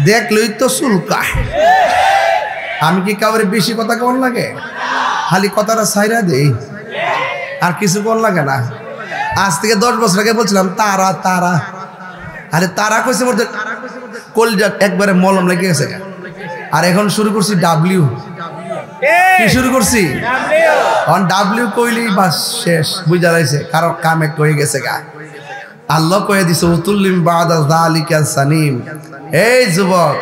দেখলই তো চুলকায় আমি কি কাউরে বেশি কথা কেমন লাগে খালি কথাটা সাইরা দেই আর কিছু কোন লাগে না আজ থেকে 10 বছর আগে বলছিলাম তারা তারা আরে তারা কইছে বলতে কলজা একবারে মলম লেগে গেছে আর এখন শুরু করছি ডাব্লিউ কি শুরু করছি অন ডাব্লিউ কইলি বাস শেষ বুঝা যাইছে কারণ কামে কই গেছে গা আল্লাহ কয়ে দিছে উতুল্লিম বাদা যালিকা সানিম এই যুবক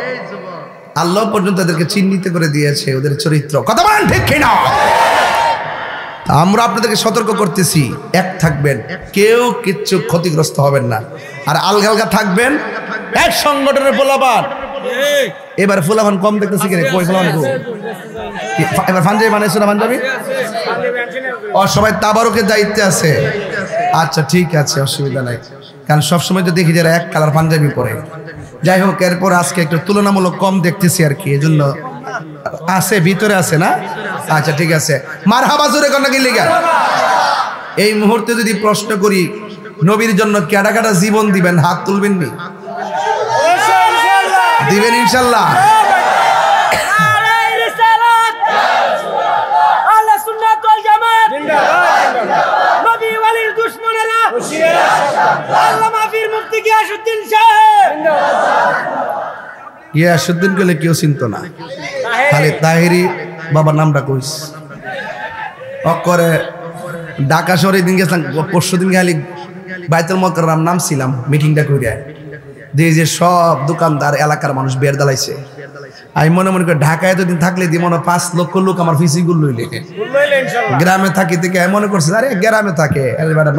আল্লাহ পর্যন্ত তাদেরকে চিহ্নিত করে দিয়েছে ওদের চরিত্র কথা বলেন ঠিক কিনা আমরা আপনাদেরকে সতর্ক করতেছি এক থাকবেন কেউ কিচ্ছু ক্ষতিগ্রস্ত হবেন না আর আলগা আলগা থাকবেন এক সংগঠনের পোলাপান এবার ফুলাফান কম দেখতেছি কিনা, কই ফুলাফান কো এবার পাঞ্জাবি বানাইছো না? পাঞ্জাবি ও সবাই তাবারুকের দায়িত্বে আছে। আচ্ছা ঠিক আছে, অসুবিধা নাই, কারণ সবসময় তো দেখি যারা এক কালার পাঞ্জাবি পরে। যাই হোক, এরপর আজকে একটু তুলনামূলক কম দেখতেছি আর কি, এজন্য আছে, ভিতরে আছে না? আচ্ছা ঠিক আছে, মারহাবা জোরে কোন কি লিগা। এই মুহূর্তে যদি প্রশ্ন করি নবীর জন্য কেডা কেডা জীবন দিবেন, হাত তুলবেন নি? দিবেন ইনশাআল্লাহ? গিয়াসউদ্দিন গেলে কেউ চিনত না, খালি তাহেরি বাবার নামটা কইস অকরে। ঢাকা শহরে দিন গেছিলাম, পরশু দিন খালি বাইতুল মোকাররম নামছিলাম মিটিংটা কইরা, যে সব দোকানদার এলাকার মানুষ বের দালাইছে। আমি মনে মনে করে ঢাকায় এতদিন থাকলে দিয়ে মনে 5 লক্ষ লোক আমার ফিসিগুল লইলে। গ্রামে থাকি থেকে মনে করছে আরে গ্রামে থাকে,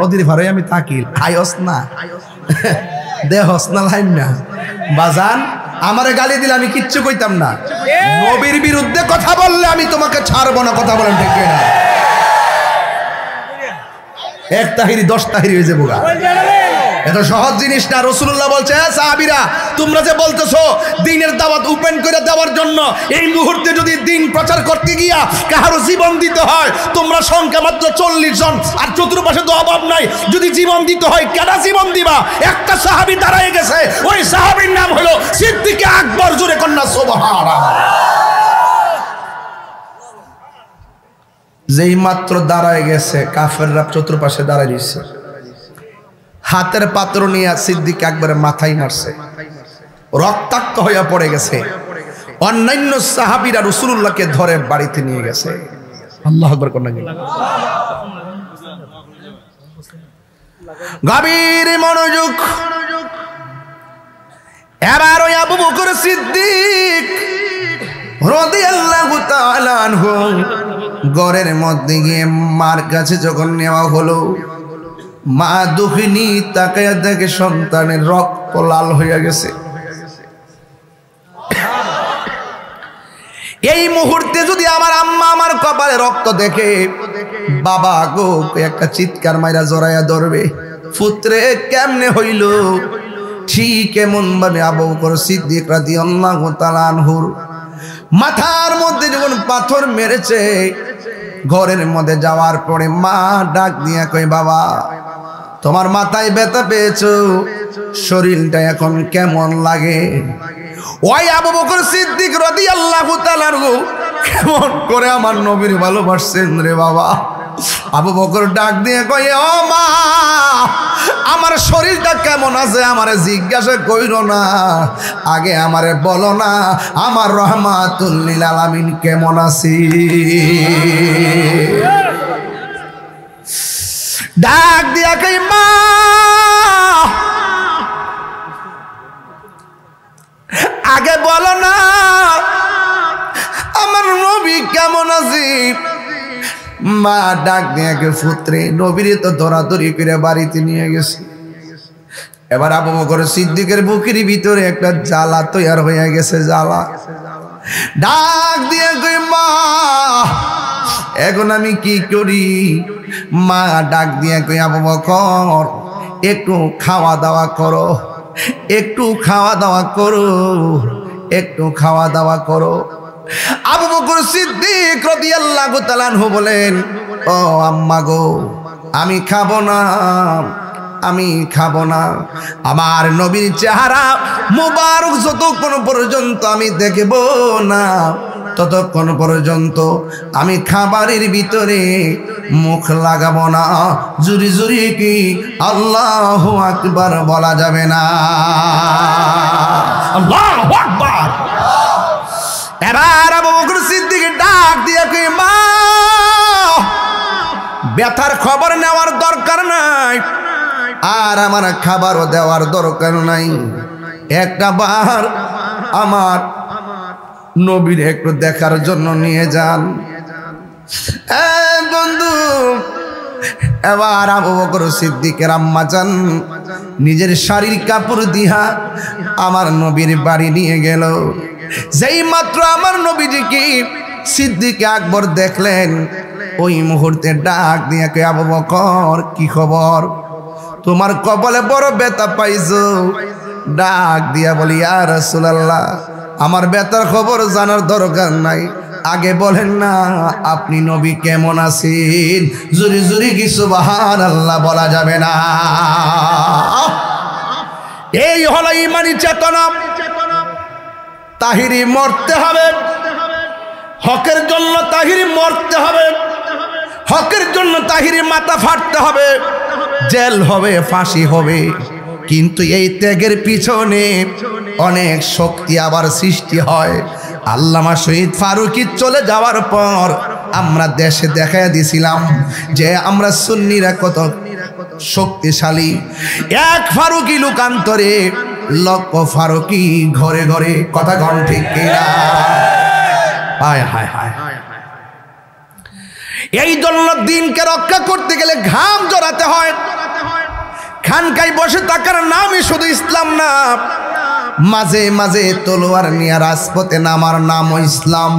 নদীর ভারে আমি থাকি, আয়স না দেহস না লাইন না বাজান। আমারে গালি দিলে আমি কিচ্ছু কইতাম না, নবীর বিরুদ্ধে কথা বললে আমি তোমাকে ছাড়বো না। কথা বলেন ঠিক না? এক তাহিরি 10 তাহিরি হয়ে যাবো। এত সহজ জিনিস না। রাসূলুল্লাহ বলছে, সাহাবীরা তোমরা যে বলতেছো দ্বীনের দাওয়াত ওপেন করে দেওয়ার জন্য, এই মুহূর্তে যদি দ্বীন প্রচার করতে গিয়া কারো জীবন দিতে হয়, তোমরা সংখ্যা মাত্র 40 জন, আর চতুর্পাশে তো অভাব নাই, যদি জীবন দিতে হয় কেডা জীবন দিবা? একটা সাহাবী দাঁড়ায় গেছে, ওই সাহাবীর নাম হলো সিদ্দিক আকবর। জোরে কন্যা সুবহানাল্লাহ। যেই মাত্র দাঁড়ায় গেছে, কাফেররা চতুর্পাশে দাঁড়ায় দিচ্ছে, হাতের পাত্র নিয়ে সিদ্দিক আকবরের মাথায় মারছে, রক্তাক্ত হয়ে পড়ে গেছে। অন্যান্য সাহাবীরা রাসূলুল্লাহকে ধরে বাড়িতে নিয়ে গেছে। আল্লাহু আকবার কোন নাকি? গভীর মনোযোগ। এবার ওই আবু বকর সিদ্দিক রাদিয়াল্লাহু তাআলা আনহু ঘরের মধ্যে গিয়ে মার কাছে যখন নেওয়া হলো, মা দুঃখিনী তাকায়া দেখে সন্তানের রক্ত লাল হয়ে গেছে। এই মুহূর্তে যদি আমার আম্মা আমার কপালে রক্ত দেখে, বাবা গো একটা চিৎকার মাইরা জড়াইয়া ধরবে, পুত্রে কেমনে হইল? ঠিক এমন ভাবে আবু বকর সিদ্দিক রাদিয়াল্লাহু তাআলা আনহুর মাথার মধ্যে যখন পাথর মেরেছে, ঘরের মধ্যে যাওয়ার পরে মা ডাক দিয়া কয়, বাবা তোমার মাথায় ব্যথা পেয়েছো, শরীরটা এখন কেমন লাগে? ওই আবু বকর সিদ্দিক রাদিয়াল্লাহু তাআলা কেমন করে আমার নবীর ভালোবাসছেন রে বাবা। আবু বকর ডাক দিয়ে কয়, ও মা আমার শরীরটা কেমন আছে আমারে জিজ্ঞাসা কইরো না, আগে আমারে বলো না আমার রহমাতুল লিল আলামিন কেমন আছি। ডাক দিয়া কই, মা আগে বলো না আমার নবী কেমন আছে। মা ডাক দিয়ে কে, পুত্রে নবীরে তো দৌড়াদৌড়ি করে বাড়িতে নিয়ে গেছে। এবার আবু বকর সিদ্দিকের বুকের ভিতরে একটা জ্বালা তৈরি হয়ে গেছে, জ্বালা। ডাক দিয়ে কই, মা এখন আমি কি করি? মা ডাক দিয়ে কই, আবু বকর একটু খাওয়া দাওয়া করো, একটু খাওয়া দাওয়া করো, একটু খাওয়া দাওয়া করো। আবু বকর সিদ্দিক রাদিয়াল্লাহু তাআলা আনহু বলেন, ও আম্মা গো আমি খাবো না, আমি খাবো না। আমার নবীর চেহারা মুবারক যতক্ষণ পর্যন্ত আমি দেখব না, ততক্ষণ পর্যন্ত আমি খাবারের ভিতরে মুখ লাগাবো না। জুরি জুরি কি আল্লাহু আকবার বলা যাবে না? আল্লাহু আকবার। এবার আবু বকর সিদ্দিক ডাক দিয়ে কই, মা ব্যথার খবর নেওয়ার দরকার নাই, আর আমার খাবারও দেওয়ার দরকার নাই, একটা বার আমার নবীর একটু দেখার জন্য নিয়ে যান। বন্ধু এবার আবু বকর সিদ্দিকের আম্মা জান নিজের শাড়ির কাপড় দিয়া আমার নবীর বাড়ি নিয়ে গেল। যেই মাত্র আমার নবীজিকে সিদ্দিক আকবর দেখলেন, ওই মুহূর্তে ডাক দিয়ে কে, আবু বকর কি খবর, তোমার কপালে বড় ব্যথা পাইছো। ডাক দিয়া বলি, ইয়া রাসূলুল্লাহ, আমার ব্যথার খবর জানার দরকার নাই, আগে বলেন না আপনি নবী কেমন আছেন। জুরি জুরি কি সুবহানাল্লাহ বলা যাবে না? এই হলো ঈমানি চেতনা। তাহিরি মরতে হবে, হকের জন্য তাহিরি মরতে হবে, হকের জন্য তাহিরি মাথা ফাটতে হবে, জেল হবে, ফাঁসি হবে। কিন্তু এই ত্যাগের পিছনে অনেক শক্তি আবার সৃষ্টি হয়। আল্লামা শহীদ ফারুকী চলে যাওয়ার পর আমরা দেশে দেখাইয়া দিছিলাম যে আমরা সুন্নিরা কত শক্তিশালী। এক ফারুকী লোকান্তরে লক্ষ ফারুকী ঘরে ঘরে, কথা কন ঠিক কিনা? হায় হায় হায়। এই জন্য দিনকে রক্ষা করতে গেলে ঘাম জড়াতে হয়। খানকায় বসে থাকার নামই শুধু ইসলাম না, মাঝে মাঝে তলোয়ার নিয়ে রাজপথে নামার নামও ইসলাম।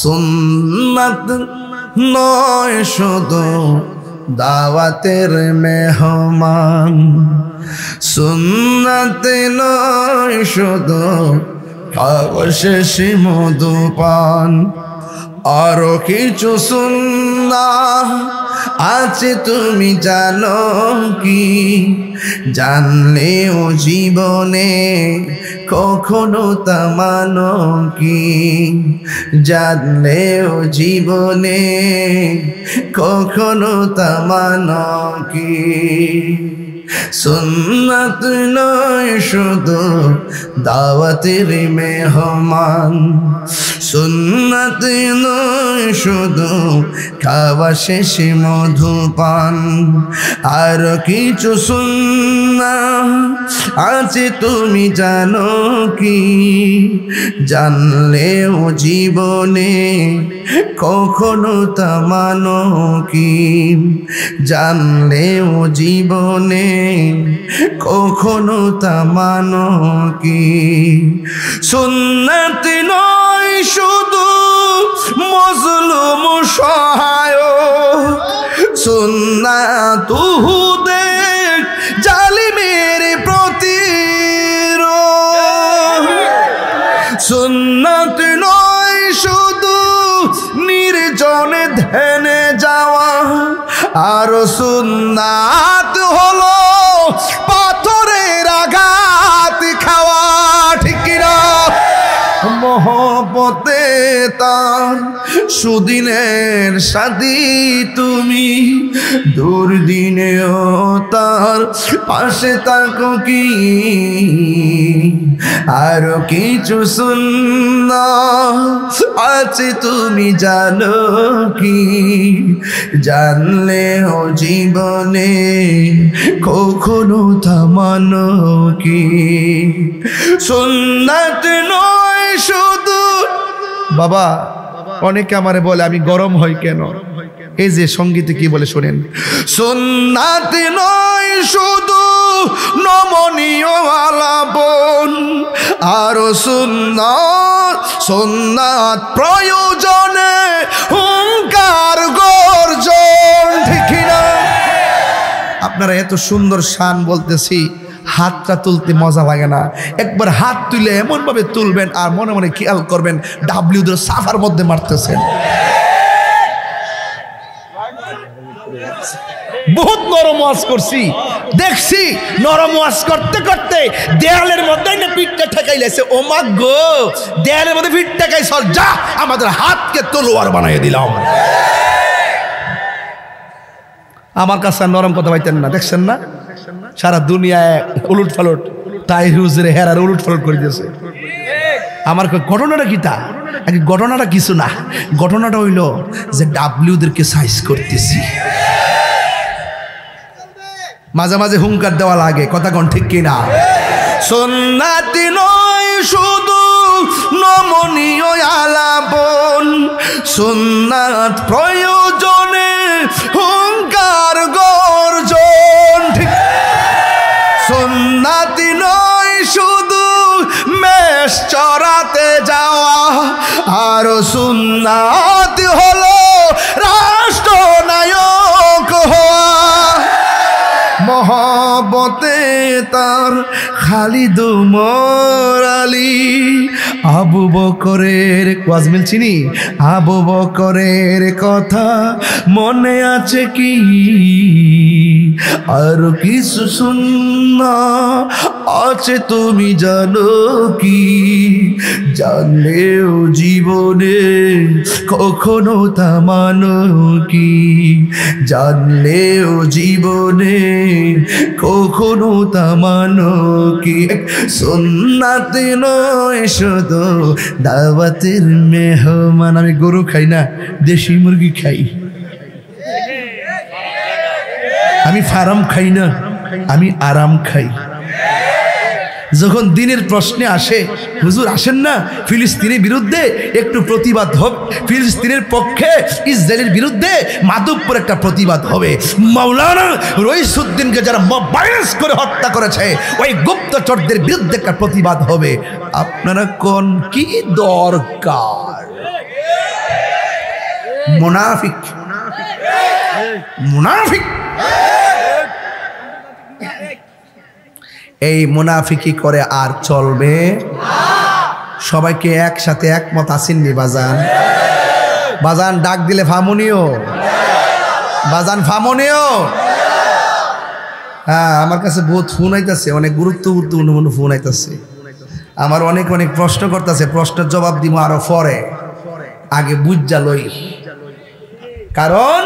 সুন্নাত নয় শুধু দাওয়াতের মেহমান, সুন্নাত নয় শুধু খাওয়া শেষে মধুপান, আরো কিছু সুন্নাহ আছে তুমি জানো কি, জানলেও জীবনে কখনো তা মানো কি, জানলেও জীবনে কখনো তা মানো কি। সুন্নাত নয় শুধু দাওয়াতের মেহমান, সুন্নাত নয় শুধু খাওয়া শেষে মধুপান, আর কিছু সুন্নাহ আছে তুমি জানো কি, জানলেও জীবনে কখনো তা মানো কি, জানলেও জীবনে কখনো তা মানো কি। সুন্নাত নয় শুধু মজলুম সহায়ক, সুন্নাত হুদের জালিমের প্রতিরোধ, সুন্নাত নয় শুধু নির্জনে ধ্যানে যাওয়া, আর সুন্নাত হলো পাথরের আঘাত খাওয়া, ঠিক কিনা? মহব্বতে তার সুদিনের সাথী তুমি, দুর্দিনেও তার পাশে থাকো কি, আরো কিছু সুন্নাহ আছে তুমি জানো কি, জানলেও জীবনে কখনো তা মানো কি। সুন্নাত নয় শুধু, বাবা অনেকে আমারে বলে আমি গরম হই কেন, এই যে সঙ্গীতে কি বলে শোনেন, সুন্নাত নয় শুধু নমনীয় আলাপন, আর সুন্নাত, সুন্নাত প্রয়োজনে হুঙ্কার গর্জন, ঠিক না? আপনারা এত সুন্দর শান বলতেছি, হাতটা তুলতে মজা লাগে না? একবার হাত তুলে এমন ভাবে তুলবেন আর মনে মনে খেয়াল করবেন ডাব্লিউদের সাফার মধ্যে মারতেছেন। বহুত নরম ওয়াজ করছি, দেখছি নরম ওয়াজ করতে করতে দেয়ালের মধ্যে না পিঠটা ঠেকাই লেছে। ও মা গো, দেয়ালের মধ্যে পিঠ ঠেকাই, চল যা, আমাদের হাতকে তলোয়ার বানিয়ে দিলাম। আমার কাছে নরম কথা পাইতেন না, দেখছেন না? সারা দুনিয়ায় উলট ফালট, তাই হুজুরে হেরার উলট ফালট করে দিয়েছে। আমার ঘটনাটা কি? তা ঘটনাটা কিছু না, ঘটনাটা হইল যে ডাব্লিউদেরকে সাইজ করতেছি, মাঝে মাঝে হুঙ্কার দেওয়া লাগে, কথা কোন ঠিক কিনা? সুন্নাত নয় শুধু নমনীয় আলাপন, সুন্নাত প্রয়োজনে সুন্নাত হলো রাষ্ট্রনায়ক হওয়া, মহব্বতে তার খালিদ উমর আলী। আবু বকরের ওয়াজমিল চিনি, আবু বকরের কথা মনে আছে কি? আর কিছু সুন্নাত আছে তুমি জানো কি? জানলেও জীবনে কখনো তা মানো কি? জানলেও জীবনে কখনো তা মানো কি? সুন্নাত নয় শুধু দাওয়াতের মেহমান। আমি গরু খাই না, দেশি মুরগি খাই। আমি ফার্ম খাই না, আমি আরাম খাই। যখন দিনের প্রশ্নে আসে, হুজুর আসেন না ফিলিস্তিনের বিরুদ্ধে একটু প্রতিবাদ হবে, ফিলিস্তিনের পক্ষে ইসরায়েলের বিরুদ্ধে মাধবপুর একটা প্রতিবাদ হবে, মাওলানা রইসুদ্দিনকে যারা মবাইস করে হত্যা করেছে ওই গুপ্তচরদের বিরুদ্ধে একটা প্রতিবাদ হবে। আপনারা কোন কি দরকার? মুনাফিক, মুনাফিক। এই মুনাফিকি করে আর চলবে না। সবাইকে একসাথে একমত আসেননি বাজান? বাজান ডাক দিলে ফামুনিও, বাজান ফামুনিও। হ্যাঁ, আমার কাছে বহুত ফোন আইতাছে, অনেক গুরুত্বপূর্ণ ফোন আইতাছে। আমার অনেক অনেক প্রশ্ন করতেছে, প্রশ্নের জবাব দিব আরো পরে, আগে বুঝা লই। কারণ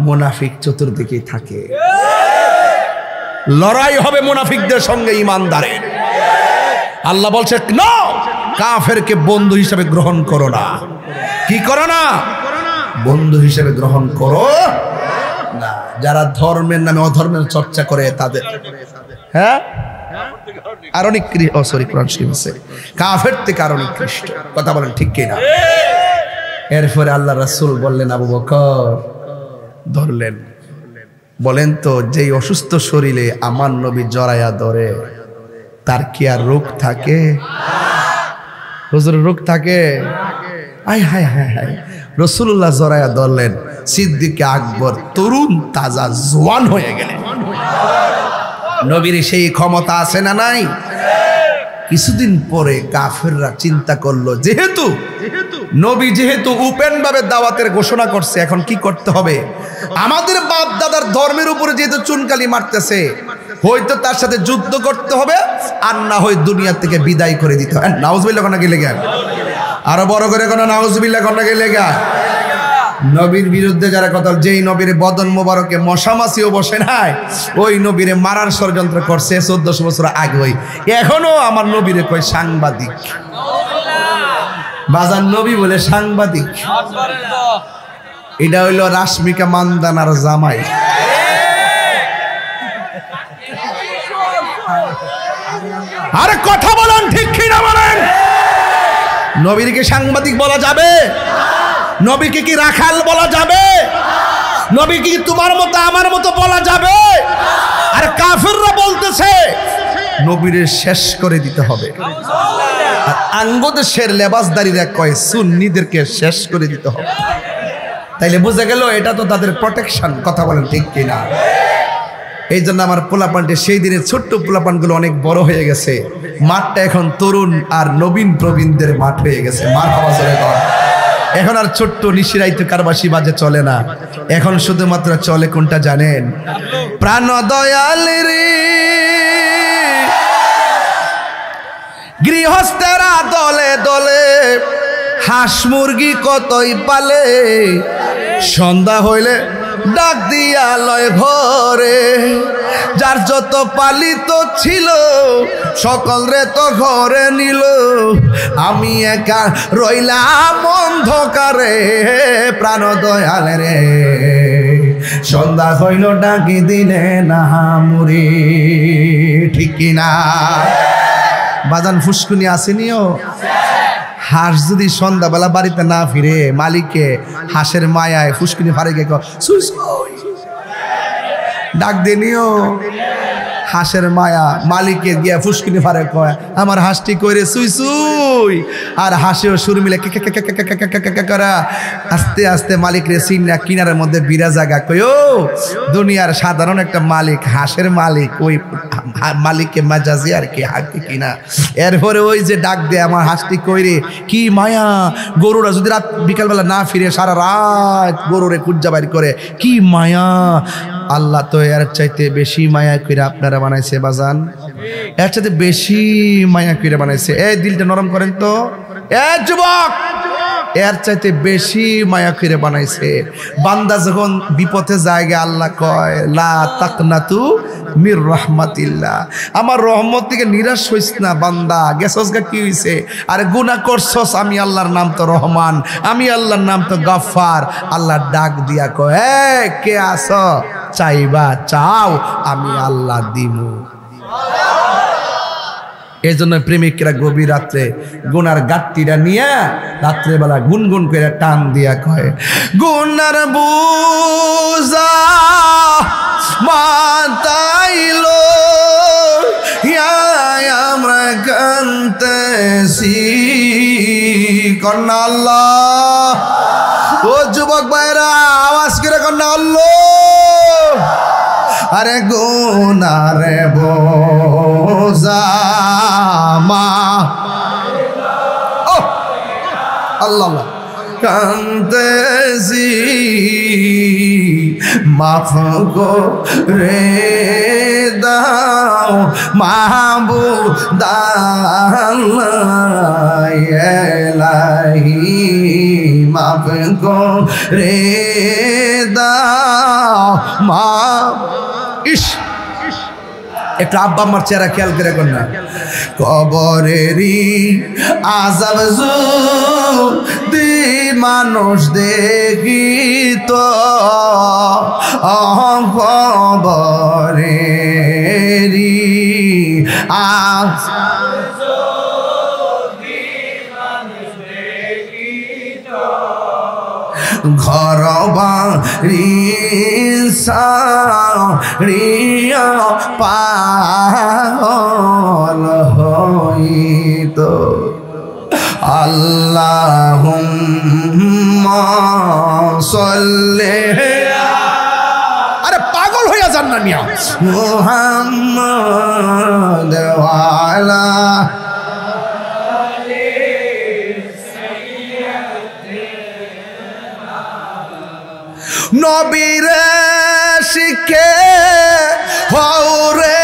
মুনাফিক চতুর্দিকেই থাকে। লড়াই হবে মুনাফিকদের সঙ্গে ইমানদারের। আল্লাহ বলছে না, কাফেরকে বন্ধু হিসেবে গ্রহণ করো না। কি করো না? বন্ধু হিসেবে গ্রহণ করো না। যারা ধর্মের নামে অধর্মের চর্চা করে তাদের, হ্যাঁ, আরো নিকৃষ্ট। ও সরি, কোরআন শরীফ আছে কাফের থেকে আরো নিকৃষ্ট। কথা বলেন ঠিক কিনা? এরপরে আল্লাহ রাসূল বললেন, আবু বকর ধরলেন, বলেন তো যেই অসুস্থ শরীরে আমার নবী জড়াইয়া ধরে তার কি আর রোগ থাকে? হুজুর রোগ থাকে? আয় হায় হায় হায়। রাসূলুল্লাহ জড়াইয়া ধরলেন, সিদ্দিক আকবর তরুণ তাজা জওয়ান হয়ে গেলেন। নবীর সেই ক্ষমতা আছে না নাই? কিছুদিন পরে কাফেররা চিন্তা করলো, যেহেতু নবী যেহেতু ওপেন ভাবে দাওয়াতের ঘোষণা করছে, এখন কি করতে হবে? আমাদের বাপ দাদার ধর্মের উপরে যেহেতু চুনকালি মারতেছে, হয়তো তার সাথে যুদ্ধ করতে হবে, আর না হয় দুনিয়া থেকে বিদায় করে দিতে হবে। নাউজুবিল্লাহ কোনা গেলে গা, আরো বড় করে কোনা নাউজুবিল্লাহ কোনা গেলে গা। নবীর বিরুদ্ধে যারা কথা, যেই নবীর বদন মোবারকে মশামাছিও বসে নাই, ওই নবীরে মারার ষড়যন্ত্র করছে 1400 বছর আগে। এখনো আমার নবীরে কয় সাংবাদিক। বাজার নবী বলে সাংবাদিক। এটা হইল রাশমিকা মান্দানার জামাই। আরে কথা বলেন ঠিক কিনা বলেন? নবীকে সাংবাদিক বলা যাবে? নবীকে কি রাখাল বলা যাবে? নবীকে কি তোমার মতো আমার মতো বলা যাবে? আর কাফেররা বলতেছে নবীরে শেষ করে দিতে হবে। আর আঙ্গদেশের লেবাসদারীরা কয় সুন্নিদেরকে শেষ করে দিতে হবে। তাইলে বুঝা গেল এটা তো তাদের প্রোটেকশন। কথা বলেন ঠিক কিনা? এই জন্য আমার পোলাপানটে সেই দিনের ছোট্ট পোলাপানগুলো অনেক বড় হয়ে গেছে। মাঠটা এখন তরুণ আর নবীন প্রবীণদের মাঠ হয়ে গেছে। মাঠ আওয়াজ হয়ে গেল। এখন আর ছোট্ট নিশিরাইতে কারবাসী বাজে চলে না। এখন শুধুমাত্র চলে কোনটা জানেন? প্রাণ দয়াল রে গৃহস্থেরা দলে দলে হাঁস মুরগি কতই পালে, সন্ধ্যা হইলে ডাক দিয়া লয় ঘরে। যার যত পালিত ছিল সকল রে তো ঘরে নিল, আমি একা রইলাম অন্ধকারে। প্রাণ দয়াল রে সন্ধ্যা হইল ডাকি দিলে না মুরি। ঠিক কিনা বাজান? ফুসকুনি আসেনিও? হাঁস যদি সন্ধ্যাবেলা বাড়িতে না ফিরে, মালিকে হাঁসের মায়ায় ফুসকুনি ফারে গে ডাক দেনিও। হাঁসের মায়া মালিকে গিয়া ফুসকিনি ফারে কয় আমার হাঁসটি কইরে সুই সুই আর হাঁসেও সুর মিলে করা আস্তে আস্তে মালিক রে সিন্না কিনারের মধ্যে বিরা জায়গা কই ও দুনিয়ার সাধারণ একটা মালিক হাঁসের মালিক ওই মালিককে মাজাজি আর কি হাকি কিনা এরপরে ওই যে ডাক দেয় আমার হাঁসটি কইরে কি মায়া গরুরা যদি রাত বিকালবেলা না ফিরে সারা রাত গরুরে কুজ্জা বাইর করে কি মায়া আল্লাহ তো এর চাইতে বেশি মায়া করে আপনারা বানাইছে বাজান এর চাইতে বেশি মায়া করে বানাইছে এই দিলটা নরম করেন তো এ যুবক এর চাইতে বেশি মায়া করে বানাইছে বান্দা যখন বিপথে জায়গা আল্লাহ কয় লা তাকনাতু মির রাহমাতিল্লাহ আমার রহমত থেকে নিরাশ হইস না বান্দা গেছস গা কি হইছে আরে গুনাহ করছস আমি আল্লাহর নাম তো রহমান আমি আল্লাহর নাম তো গফফার আল্লাহ ডাক দিয়া কয় এ কে আছো চাইবা চাও আমি আল্লাহ দিমু এই জন্য প্রেমিকরা গভীর রাত্রে গুনার গাট্টিটা নিয়ে রাত্রেবেলা গুনগুন করে টান দিয়া কয় গুনার বুঝা মাতাইলো আমরা কান্তেছি কন্যা আল্লাহ ও যুবক ভাইরা আওয়াজ করে কন্যা আল্লাহ আরে গুনারে বোঝা মা ও আল্লাহ কান্তেছি মাফ করে দাও মাহবুব ইলাহি মাফ করে দাও মা ইস একটু আব্বা আমার চেহারা খেয়াল করে কর না কবরেরই আযাব যদি মানুষ দেখি তো কবরেরই ঘর বাড়ি সারিয়া পাগল হইত আল্লাহুম্মা সাল্লি আরে পাগল হইয়া যান না মিয়া মুহাম্মদ ওয়ালা নবীরে শিখে হৌরে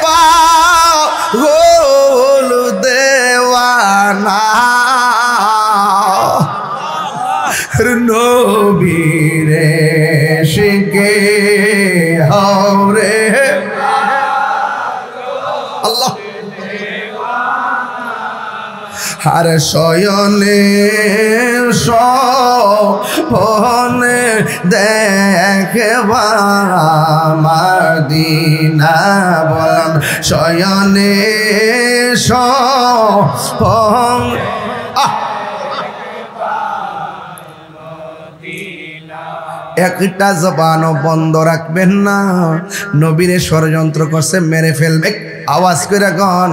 পাগল দেওয়ানা নবীরে শিখে হৌরে আল্লাহ আর শয়নে সপনে দেখবা মদিনা বললাম শয়নে সপন একটা জবানও বন্ধ রাখবেন না নবীরে ষড়যন্ত্র করছে মেরে ফেলবে আওয়াজ করে গন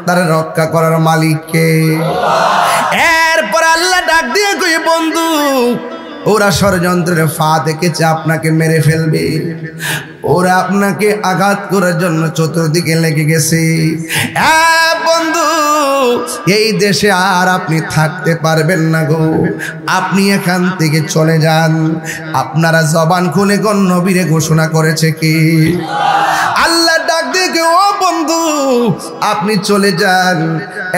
তারা রক্ষা করার মালিককে এরপর আল্লাহ ডাক দিয়ে কই বন্ধু ওরা ষড়যন্ত্রের ফা দেখেছে আপনাকে মেরে ফেলবে ওরা আপনাকে আঘাত করার জন্য চতুর্দিকে লেগে গেছে বন্ধু এই দেশে আর আপনি থাকতে পারবেন না গো আপনি এখান থেকে চলে যান আপনারা জবান খুলে কোন নবীরে ঘোষণা করেছে কি আল্লাহ ডাক দিয়ে ও বন্ধু আপনি চলে যান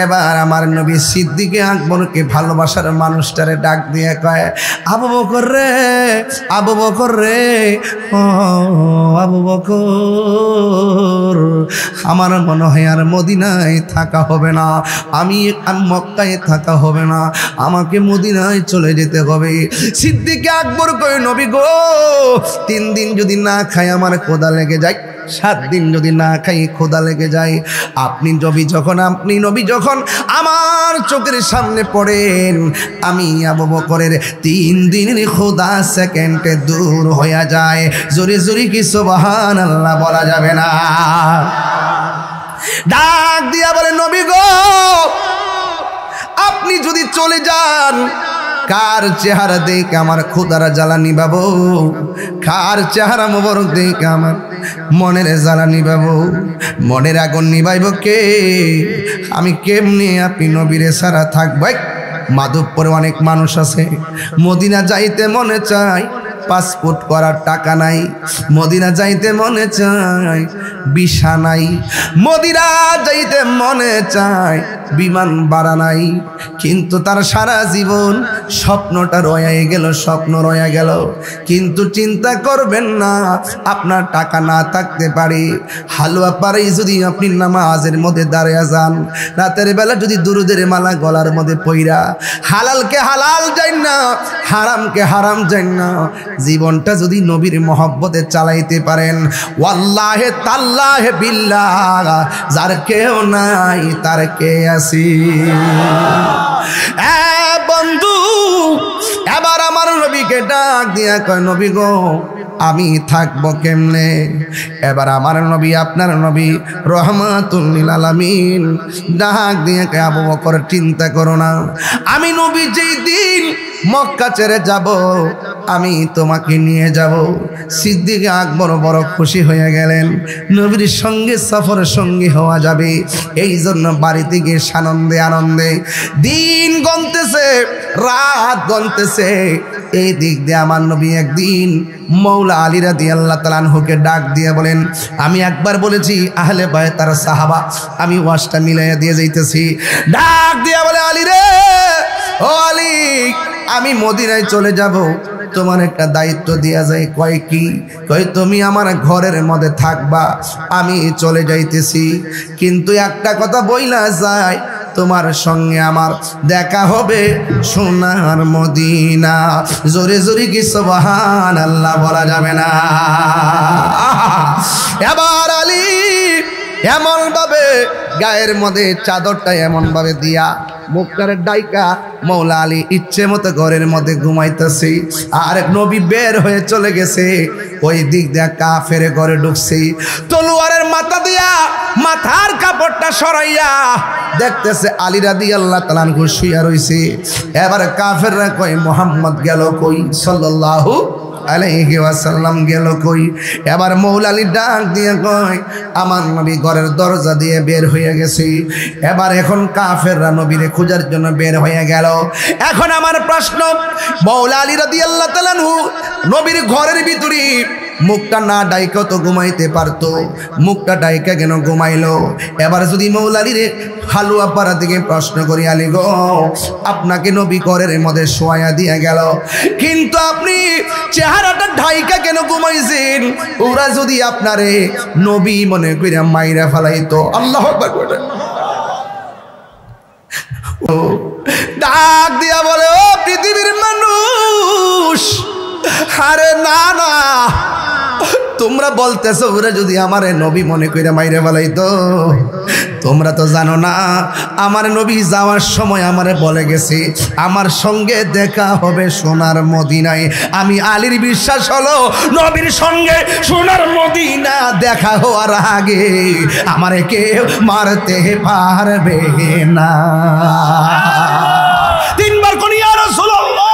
এবার আমার নবী সিদ্দিকে আকবরকে ভালোবাসার মানুষটারে ডাক দিয়ে কয় আবু বকর রে ও আবু বকর আমার মনে হয় আর মদিনায় থাকা হবে না আমি মক্কায় থাকা হবে না আমাকে মদিনায় চলে যেতে হবে সিদ্দিকে আকবর কয় নবী গো 3 দিন যদি না খাই আমার ক্ষুধা লেগে যায় 7 দিন যদি না খাই ক্ষুধা লেগে যায়। আপনি নবী যখন আমার চোখের সামনে পড়েন, আমি আবু বকরের 3 দিনের ক্ষুধা সেকেন্ডে দূর হয়ে যায়। জোরে জোরে কি সুবহানাল্লাহ বলা যাবে না? ডাক দিয়া বলে, নবী গো, আপনি যদি চলে যান, কার চেহারা দেখে আমার ক্ষুধার জ্বালা নিবাবো? কার চেহারা মোবারক দেখে আমার মনের জ্বালা নিবাবো? মনের আগুন নিবাইব কে? আমি কেমনে আপনি নবীরে সারা থাকবো? মাধবপুরে অনেক মানুষ আছে, মদিনা যাইতে মনে চায়, পাসপোর্ট করার টাকা নাই। মদিনা যাইতে মনে চায়, ভিসা নাই। মদিনা যাইতে মনে চায়, বিমান ভাড়া নাই। কিন্তু তার সারা জীবন স্বপ্নটা রয়ে গেল, স্বপ্ন রয়ে গেল। কিন্তু চিন্তা করবেন না, আপনার টাকা না থাকতে পারে, হালুয়া পারেই যদি আপনি নামাজের মধ্যে দাঁড়িয়ে যান, রাতের বেলা যদি দুরুদের মালা গলার মধ্যে পইরা হালালকে হালাল যাই না, হারামকে হারাম যাই না, জীবনটা যদি নবীর মহব্বতে চালাইতে পারেন, ওয়াল্লাহে তাল্লাহে বিল্লাহ, যার কেউ নাই তার কে আছি। বন্ধু, এবার আমার নবীকে ডাক দিয়া কয়, নবী গো, আমি থাকবো কেমনে? এবার আমার নবী, আপনার নবী রহমাতুল লিল আলামিন ডাক দিয়ে কয়, আবু বকর চিন্তা করো না, আমি নবী যেই দিন মক্কা ছেড়ে যাব, আমি তোমাকে নিয়ে যাব। সিদ্দিক আকবর বড় খুশি হয়ে গেলেন, নবীর সঙ্গে সফরের সঙ্গী হওয়া যাবে। এই জন্য বাড়িতে গিয়ে সানন্দে আনন্দে দিন গণতেছে, রাত গণতেছে। এই দিক দিয়ে আমার নবী একদিন মৌলা আলী রাদিয়াল্লাহু তাআলা আনহুকে ডাক দিয়ে বলেন, আমি একবার বলেছি আহলে বায়ত আর সাহাবা, আমি ওয়াজটা মিলাইয়া দিয়ে যাইতেছি। ডাক দিয়ে বলে, আলী রে, ও আলী, আমি মদিনায় চলে যাব, তোমার একটা দায়িত্ব দেয়া যায়। কয় কি? কয় তুমি আমার ঘরের মধ্যে থাকবা, আমি চলে যাইতেছি, কিন্তু একটা কথা বইলা যায়, তোমার সঙ্গে আমার দেখা হবে সোনার মদিনা। জোরে জোরে কি সুবহানাল্লাহ বলা যাবে না? এবার আলী এমন ভাবে গায়ের মধ্যে চাদরটা এমন ভাবে দিয়া মুখটারে ডাইকা মৌলা আলী ইচ্ছে মতো ঘরের মধ্যে ঘুমাইতেছে, আর এক নবী বের হয়ে চলে গেছে। ওই দিক দিয়া কাফের ঘরে ঢুকছে, তলোয়ারের মাথা দিয়া মাথার কাপড়টা সরাইয়া দেখতেছে আলী রাদিয়াল্লাহু তাআলা আনহু শুইয়া রইছে। এবার কাফেররা কয়, মুহাম্মদ গেল কই? সাল্লাল্লাহু আলাইহি ওয়াসাল্লাম গেল কই? এবার মৌলা আলী ডাক দিয়ে কয়, আমার নবী ঘরের দরজা দিয়ে বের হয়ে গেছে। এবার এখন কাফেররা নবীরে খোঁজার জন্য বের হয়ে গেল। এখন আমার প্রশ্ন, মৌলা আলী রাদিয়াল্লাহু তাআলা আনহু নবীর ঘরের ভিতরে মুখটা না ডাইকা তো ঘুমাইতে পারতো, মুখটা ডাইকা কেন ঘুমাইলো? এবার যদি মৌলা আলীরে হালুয়া পাড়া থেকে প্রশ্ন করি, আলী গো, আপনাকে নবী ঘরের মধ্যে শোয়া দিয়ে গেল, কিন্তু আপনি চেহারাটা ঢাইকা কেন ঘুমাইছেন? ওরা যদি আপনারে নবী মনে করে মাইরা ফেলাইতো। আল্লাহু আকবার। ও ডাক দিয়া বলে, ও পৃথিবীর মানুষ, আরে না না, তোমরা বলতেছো ওরা যদি আমারে নবী মনে করে মাইরে ফেলাইতো, তোমরা তো জানো না আমার নবী যাওয়ার সময় আমারে বলে গেছে আমার সঙ্গে দেখা হবে সোনার মদিনায়। আমি আলীর বিশ্বাস হলো নবীর সঙ্গে সোনার মদিনা দেখা হওয়ার আগে আমারে কেউ মারতে পারবে না। 3 বার কোন ইয়া রাসূলুল্লাহ,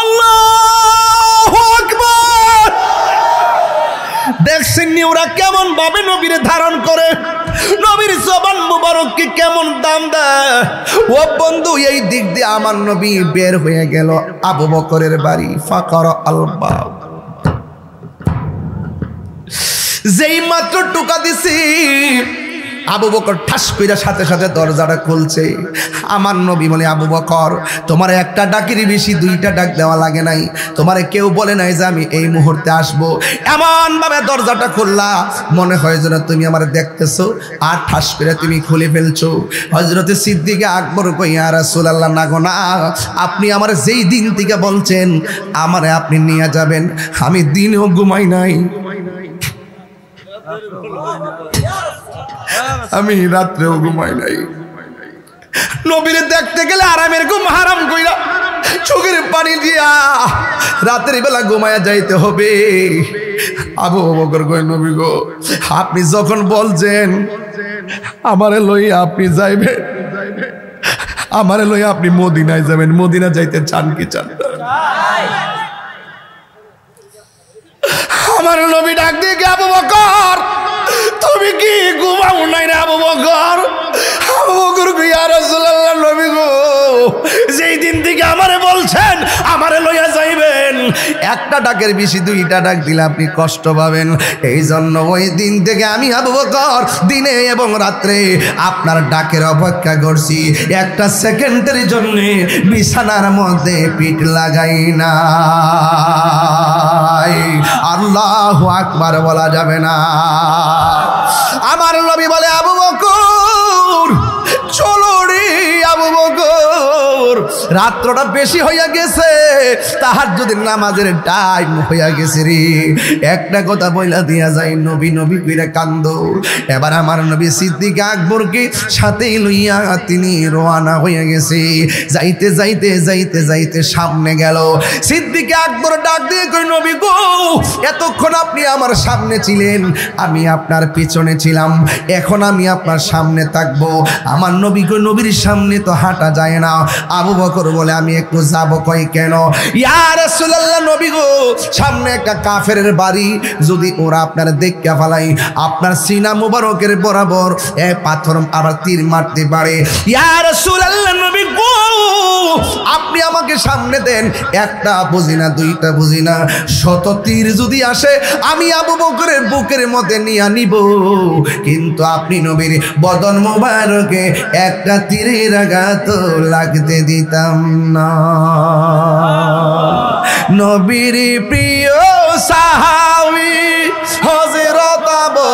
আল্লাহু আকবার। দেখছেন নি ওরা কেমন ভাবে নবীরে ধারণ করে, নবীর জবান মুবারককে কেমন দাম দেয়। ও বন্ধু, এই দিক দিয়ে আমার নবী বের হয়ে গেল আবু বকরের বাড়ি। ফাকার আলবাব, যেই মাত্র টোকা দিছি আবু বকর ঠাস কইরা সাথে সাথে দরজাটা খুলছে। আমার নবী বলে, আবু বকর তোমার একটা ডাকের বেশি দুইটা ডাক দেওয়া লাগে নাই, তোমারে কেউ বলে নাই যে আমি এই মুহূর্তে আসবো। এমন ভাবে দরজাটা খুললা মনে হয় যেন তুমি আমার দেখতেছো, আর ঠাস করে তুমি খুলে ফেলছো। হযরতে সিদ্দিক আকবর কই, ইয়া রাসূলুল্লাহ না গো না, আপনি আমার যেই দিন থেকে বলছেন আমারে আপনি নিয়ে যাবেন, আমি দিনেও ঘুমাই নাই, আমি রাত্রেও ঘুমাই নাই। নবীরে দেখতে গেলে আরামের ঘুম হারাম কইরা চোখের পানি দিয়া রাতের বেলা ঘুমায়া যাইতে হবে। আবু বকর কই, নবী গো আপনি যখন বলছেন আমারে লইয়া আপনি যাইবেন, আমারে লইয়া আপনি মদিনায় যাবেন, মদিনা যাইতে চান কি চান? আমার নবী ডাক দিয়ে, আবু বকর তুমি কি ঘুমাও নাই রে আবু বকর? আবু বকর কই, ইয়া রাসূলুল্লাহ নবী গো যেই দিন থেকে আমারে বলছেন আমারে লইয়া যাইবেন, একটা ডাকের বেশি দুইটা ডাক দিলে আপনি কষ্ট পাবেন, এই জন্য ওই দিন থেকে আমি আবু বকর দিনে এবং রাত্রে আপনার ডাকের অপেক্ষা করছি, একটা সেকেন্ডের জন্য বিছানার মধ্যে পিঠ লাগাই না। আল্লাহু আকবার বলা যাবে না। আমার নবী বলে, আবু বকর চলো রে আবু বকর, রাত্রটা বেশি হইয়া গেছে, তাহাজ্জুদের নামাজের টাইম হইয়া গেছে রে। একটা কথা বইলা দিয়া যায়, নবী নবী কইরা কান্দো। এবার আমার নবী সিদ্দিক আকবরকে সাথে লইয়া তিনি রওনা হইয়া গেছে। যাইতে যাইতে যাইতে যাইতে সামনে গেল। সিদ্দিক আকবর ডাক দিয়ে কই, নবী গো এতক্ষণ আপনি আমার সামনে ছিলেন, আমি আপনার পিছনে ছিলাম, এখন আমি আপনার সামনে থাকবো। আমার নবী কই, নবীর সামনে তো হাঁটা যায় না। আবু বকর বলে, আমি একটু যাবো। কই কেন? ইয়া রাসূলুল্লাহ নবী গো সামনে একটা কাফেরের বাড়ি, যদি ওরা আপনার দেখা ফেলাই আপনার সিনা মুবারকের বরাবর এক পাথর আবার তীর মারতে পারে। ইয়া রাসূলুল্লাহ নবী গো আপনি আমাকে সামনে দেন, একটা বুঝি না দুইটা বুঝি না, শত তীর যদি আসে আমি আবু বকরের বুকের মধ্যে নিয়ে নিব, কিন্তু আপনি নবীর বদন মোবারকে একটা তীরের আঘাত লাগতে দিতাম না। নবীর প্রিয় সাহাবী হযরত আবু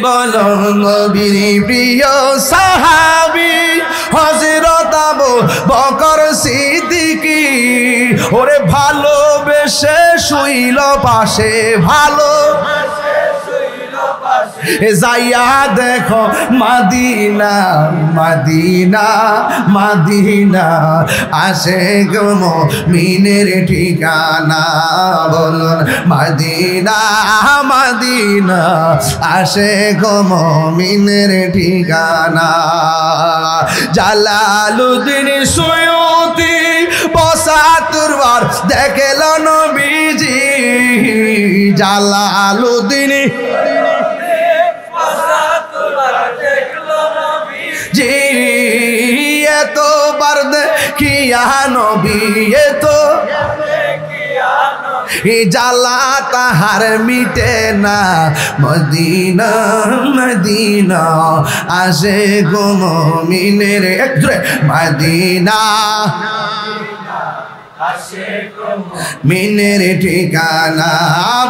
বলো, নবীর প্রিয় সাহাবী হযরত আবু বকর সিদ্দিক, ওরে ভালোবেসে শুইল পাশে, ভালো যাইয়া দেখো মদিনা মদিনা মদিনা, আসে গো মুমিনের ঠিকানা, বলুন মদিনা মদিনা, আসে গো মুমিনের ঠিকানা। জালালউদ্দিন সুয়ুতি ৭৫ বার দেখল নবীজি, জালালউদ্দিন জি এতবার দেখিয়া নবী, এতো জ্বালা তাহার মিটে না, মদিনা মদিনা, আসে গো মুমিনের মদিনা, মিনের ঠিকানা।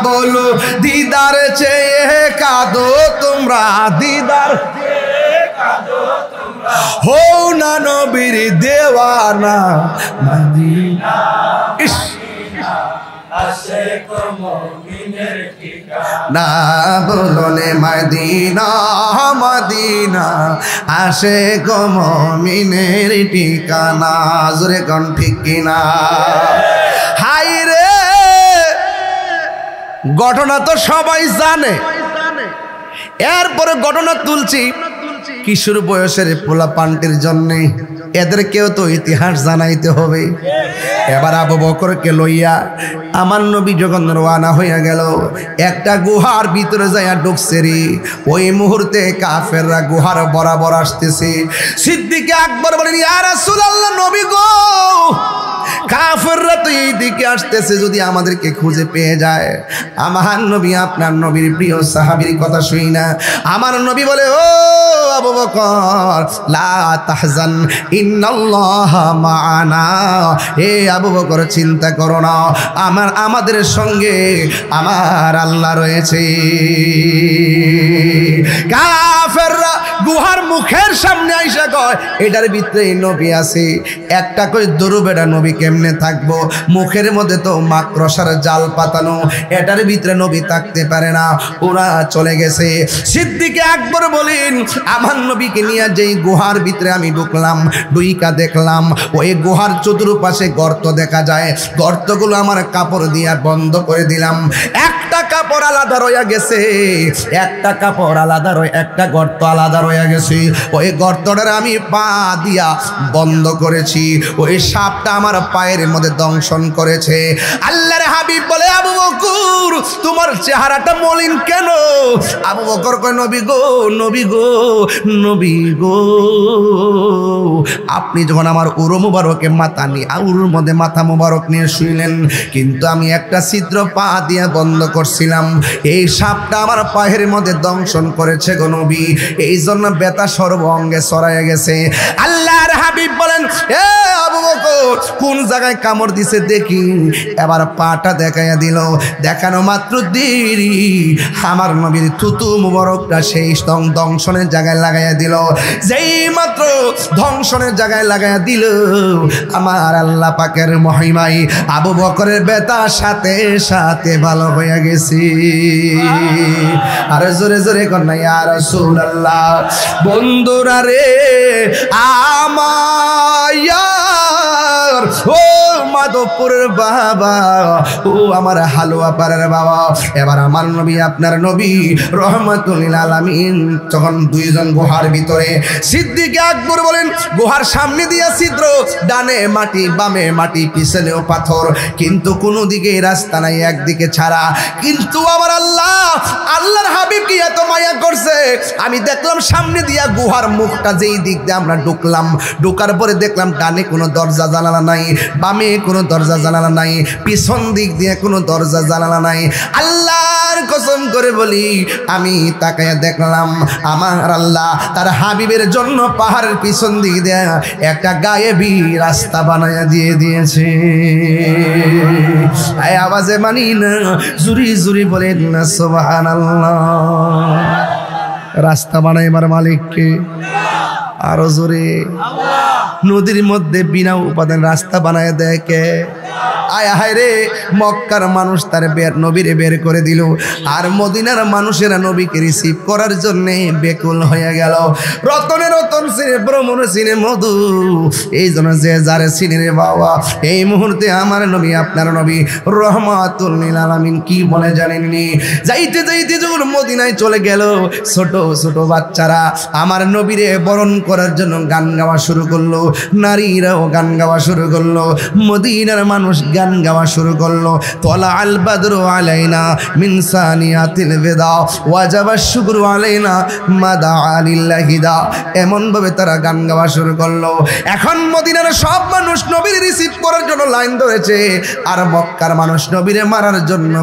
বলো দিদার চেয়ে কাঁদো তোমরা, দিদার হো না নবীর দেওয়ানা, মদিনা না, বলনে মদিনা মদিনা, আসে গো মুমিনের ঠিকানা। জোরে কোন ঠিক কিনা? হাই রে ঘটনা তো সবাই জানে, এরপরে ঘটনা তুলছি কিশোর বয়সের পোলা পান্টির জন্যে, এদেরকেও তো ইতিহাস জানাইতে হবে। এবার আবু বকরকে লইয়া আমার নবী যখন রওনা হইয়া গেল, একটা গুহার ভিতরে যাইয়া ঢুকছে রে। ওই মুহূর্তে কাফেররা গুহার বরাবর আসতেছে। সিদ্দিক আকবর বলেন, ইয়া রাসূলুল্লাহ নবী গো কাফেররা তো এই দিকে আসতেছে, যদি আমাদেরকে খুঁজে পেয়ে যায়। আমার নবী আপনার নবীর প্রিয় সাহাবীর কথা শুই না, আমার নবী বলে, ও আবু বকর লা তাহজান ইন্নাল্লাহা মা'ানা, হে আবু বকর চিন্তা করো না, আমাদের সঙ্গে আমার আল্লাহ রয়েছে। কাফেররা গুহার মুখের সামনে আইসা কয় এটার ভিতরে নবী আছে, একটা কই দরুবেটা নবী কেমনে থাকবো, মুখের মধ্যে তো মাকড়সার জাল পাতানো, এটার ভিতরে নবী থাকতে পারে না। ওরা চলে গেছে। সিদ্দিকে আকবর বলেন, আমার নবীকে নিয়ে যেই গুহার ভিতরে আমি ঢুকলাম, ডুইকা দেখলাম ওই গুহার চতুর্পাশে গর্ত দেখা যায়, গর্তগুলো আমার কাপড় দিয়া বন্ধ করে দিলাম। একটা কাপড় আলাদা রয়ে গেছে, একটা কাপড় আলাদা রয়ে, একটা গর্ত আলাদা রয়ে গেছে। ওই গর্তটার আমি পা দিয়া বন্ধ করেছি, ওই সাপটা আমার পায়ের মধ্যে দংশন করেছে। আল্লাহর হাবিব বলে, আবু বকর তোমার চেহারাটা মলিন কেন? আবু বকর কয়, নবী গো, নবী গো, নবী গো, আপনি যখন আমার উরু মুবারকে মাথা নিয়ে, উরুর মধ্যে মাথা মুবারক নিয়ে শুইলেন, কিন্তু আমি একটা ছিদ্র পা দিয়ে বন্ধ করছিলাম, এই সাপটা আমার পায়ের মধ্যে দংশন করেছে গো নবী, এই জন্য ব্যথা সর্ব অঙ্গে ছড়াইয়া গেছে। আল্লাহর হাবিব বলেন, এ আবু বকর কোন জায়গায় কামড় দিছে দেখি। এবার পাটা দেখাইয়া দিল, দেখানো মাত্র দেরি আমার নবীর থুতু মুবারকটা সেই দংশনের জায়গায় লাগাইয়া দিল। যেই মাত্র ধ্বংসনের জায়গায় লাগাইয়া দিল, আমার আল্লাহ পাকের মহিমায় আবু বকরের ব্যথা সাথে সাথে ভালো হয়ে গেছে। আর জোরে জোরে কন্যা ইয়া রাসূলুল্লাহ। বন্ধুরা রে আমার, ও মাধবপুরের বাবা, ও আমার হালুয়া পাড়ার বাবা, এবার আমার নবী আপনার নবী রহমাতুল লিল আলামিন যখন দুইজন গুহার ভিতরে, সিদ্দিকে আকবর বলেন গুহার সামনে দিয়া ছিদ্র, ডানে মাটি বামে মাটি পিছনেও পাথর, কিন্তু কোনো দিকে রাস্তা নাই, একদিকে ছাড়া। কিন্তু আমার আল্লাহর হাবিব কি এত মায়া করছে, আমি দেখলাম সামনে দিয়া গুহার মুখটা যেই দিক দিয়ে আমরা ঢুকলাম, ঢোকার পরে দেখলাম ডানে কোনো দরজা জানালা নাই, বামে কোনো দরজা জানালা নাই, পিছন দিক দিয়ে কোনো দরজা জানালা নাই। আল্লাহর কসম করে বলি, আমি তাকায়া দেখলাম আমার আল্লাহ তার হাবিবের জন্য পাহাড়ের পিছন দিক দিয়ে একটা গায়েবী রাস্তা বানায়া দিয়ে দিয়েছে। আওয়াজে মানি না, জুরি জুরি বলেন না সুবহানাল্লাহ। রাস্তা বানাইবার মালিককে আরো জোরে। নদীর মধ্যে বিনা উপাদান রাস্তা বানায় দেয় কে? আয় হায় রে, মক্কার মানুষ তার নবীরে বের করে দিল, আর মদিনার মানুষেরা নবীকে রিসিভ করার জন্য বেকুল হয়ে গেল। রতনে রতন সিনে ভ্রমণ সিনে মধু, এই জন্য যে যারে সিনে রে বাবা, এই মুহূর্তে আমার নবী আপনার নবী রহমাতুল লিল আলামিন কি বলে জানেননি? যাইতে যাইতে যখন মদিনায় চলে গেল, ছোট ছোট বাচ্চারা আমার নবীরে বরণ করার জন্য গান গাওয়া শুরু করলো, নারীরাও গান গাওয়া শুরু করলো, মদিনার মানুষ গান গাওয়া শুরু করলো। তলা আল বাদরু আলাইনা মিন সানিয়াতিল বিদা ওয়াজাবা শুকরু আলাইনা মাদা আলিল্লাহিদা, এমন ভাবে তারা গান গাওয়া শুরু করলো। এখন মদিনার সব মানুষ নবীর রিসিভ করার জন্য লাইন ধরেছে, আর মক্কার মানুষ নবীরে মারার জন্য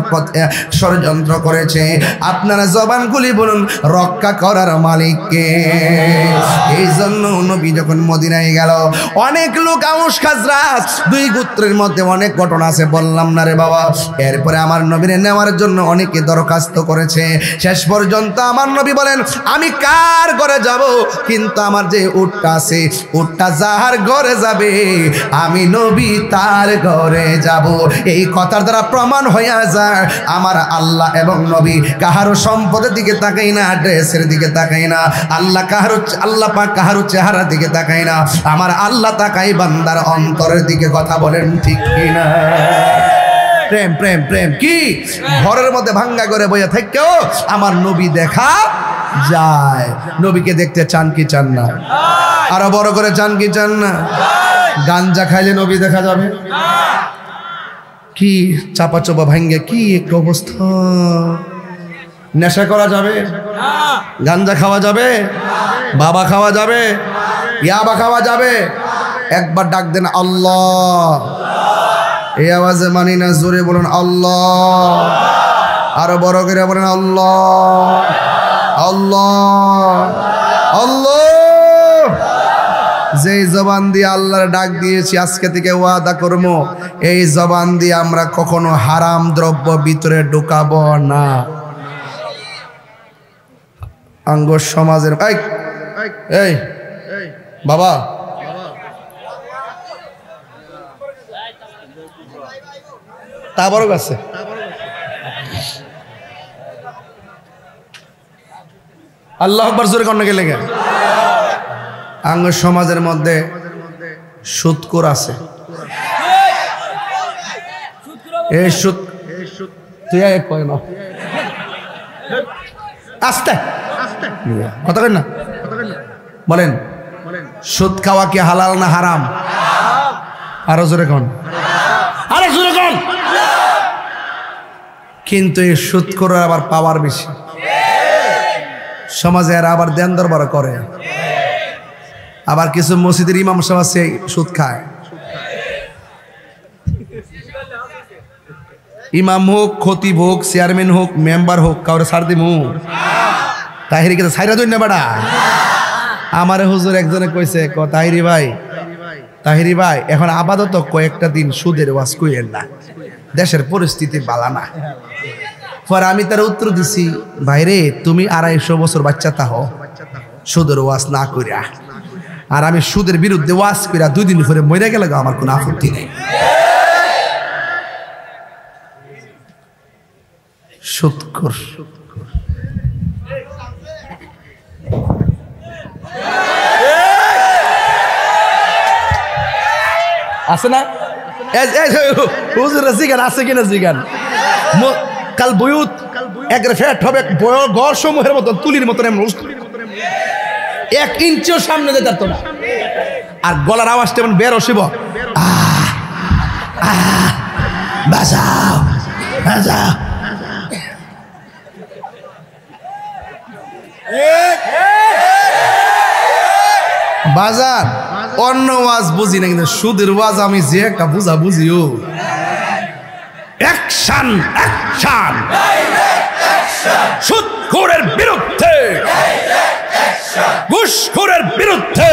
ষড়যন্ত্র করেছে। আপনারা জবানগুলি বলুন, রক্ষা করার মালিককে। এই জন্য নবী যখন মদিনায় গেল, অনেক লোক আউস খাজরাজ দুই গোত্রের মধ্যে অনেক ঘটনা আছে, বললাম না রে বাবা। এরপরে আমার নবীরে নেওয়ার জন্য অনেকে দরখাস্ত করেছে। শেষ পর্যন্ত আমার নবী বলেন, আমি কার ঘরে যাব, কিন্তু আমার যে উটটা আছে, উটটা যার ঘরে যাবে আমি নবী তার ঘরে যাব। এই কথার দ্বারা প্রমাণ হয়ে যায় আমার আল্লাহ এবং নবী কাহারও সম্পদের দিকে তাকাই না, ড্রেসের দিকে তাকাই না, আল্লাহ পাক কাহারও চেহারার দিকে তাকাই না, আমার আল্লাহ তাকাই বান্দার অন্তরের দিকে। কথা বলেন ঠিক কিনা? প্রেম প্রেম প্রেম কি ঘরের মধ্যে ভাঙ্গা করে বইয়া থেকেও আমার নবী দেখা যায়। নবীকে দেখতে চান কি চান না? আরো বড় করে চান কি চান না? গাঞ্জা খাইলে নবী দেখা যাবে? কি চাপা চোপা ভাঙ্গে কি একটা অবস্থা। নেশা করা যাবে? গাঞ্জা খাওয়া যাবে? বাবা খাওয়া যাবে? ইয়াবা খাওয়া যাবে? একবার ডাক দেন আল্লাহ। এই আওয়াজে মানি না, জোরে বলুন আল্লাহ। আরো বড় করে বলেন আল্লাহ আল্লাহ আল্লাহ। যেই জবান দিয়ে আল্লাহর ডাক দিয়েছি, আজকে থেকে ওয়াদা করবো এই জবান দিয়ে আমরা কখনো হারাম দ্রব্য ভিতরে ঢুকাবো না। আঙ্গ সমাজের এই বাবা, তা বড় আছে আল্লাহ আকবার জোরে কন্যা গেলে গে। আঙ্গ সমাজের মধ্যে সুদখোর আছে। এই সুদ তুই এক কয় না, আস্তে কথা কেন না বলেন। সুদ খাওয়া কি হালাল না হারাম? আরো জোরে কোন, আরো জোরে কোন। কিন্তু এই সুদ করে আবার পাওয়ার বেশি, সমাজে এরা আবার দেন দরবার করে। আবার কিছু মসজিদের ইমাম সাহেব আছে সুদ খায়। ইমাম হোক, খতিব হোক, চেয়ারম্যান হোক, মেম্বার হোক, কাউরে ছাড় দিব তাহিরি কিন্তু ছাইরা দই না বেড়া। আমারে হুজুর একজনে কইছে, তাহিরি ভাই এখন আপাতত কয়েকটা দিন সুদের ওয়াজ কইেন না, দেশের পরিস্থিতি বালা না। পরে আমি তার উত্তর দিছি, ভাইরে তুমি 250 বছর বাচ্চা তাহ সুদের ওয়াজ না কইরা, আর আমি সুদের বিরুদ্ধে ওয়াজ কইরা 2 দিন পরে মরে গেলে আমার কোনো আপত্তি নেই। সুদখোর আছে না? হুজুর জিগান আছে কিনা জিগান। কাল বয়ুত একরে ফ্যাট হবে ঘর সমূহের মতন, তুলির মতন 1 ইঞ্চিও সামনে যেতে পারতো না। আর গলার আওয়াজটা এমন বের হসিব, বাঁচাও বাঁচাও। বাজার অন্য ওয়াজ বুঝি না, কিন্তু সুদের ওয়াজ আমি যে একটা বুঝা বুঝিও। অ্যাকশন অ্যাকশন, সুদখোরের বিরুদ্ধে, ঘুষখোরের বিরুদ্ধে,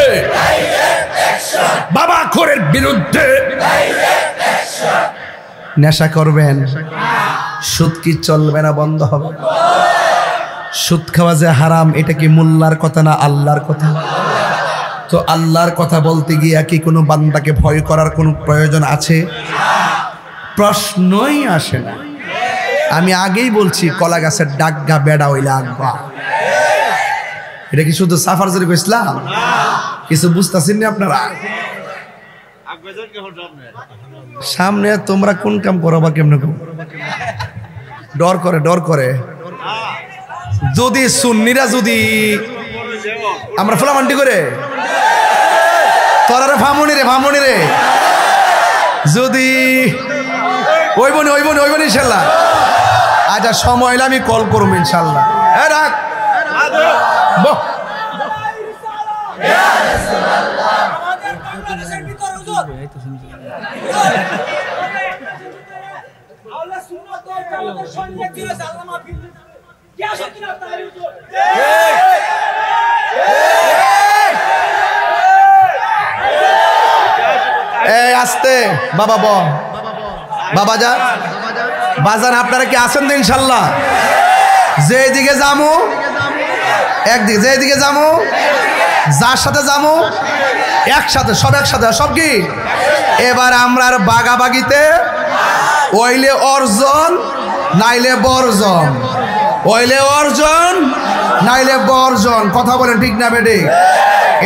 বাবাখোরের বিরুদ্ধে। নেশা করবেন, সুদ কি চলবে না বন্ধ হবে? সুদ খাওয়া যে হারাম, এটা কি মোল্লার কথা না আল্লাহর কথা? তো আল্লাহর কথা বলতে গিয়ে কি কোনো বান্দাকে ভয় করার কোনো প্রয়োজন আছে? প্রশ্নই আসে না। আমি আগেই বলছি, কলা গাছের ডাগা বেড়া হইলে আগবা। এটা কি শুধু সাফার জন্য ইসলাম? কিছু বুঝতেছেন না আপনারা? সামনে তোমরা কোন কাম করো বা কেমন ডর করে, ডর করে। যদি সুন্নিরা যদি আমরা ফোলামান্টি করে তোরা ফামনি রে যদি ওইবনি ইনশাল্লাহ। আচ্ছা সময় হলে আমি কল করবো ইনশাল্লাহ। রাখ আসতে বাবা বাবা যা বাজান, আপনারা কি আছেন তো ইনশাল্লাহ? যেদিকে যামু একদিকে, যেদিকে যামু যার সাথে যামু একসাথে, সব একসাথে, সব কি এবার আমরা বাগাবাগিতে ওইলে অর্জন নাইলে বর্জন, ওইলে অর্জন নাইলে বর্জন। কথা বলেন ঠিক না বেডি?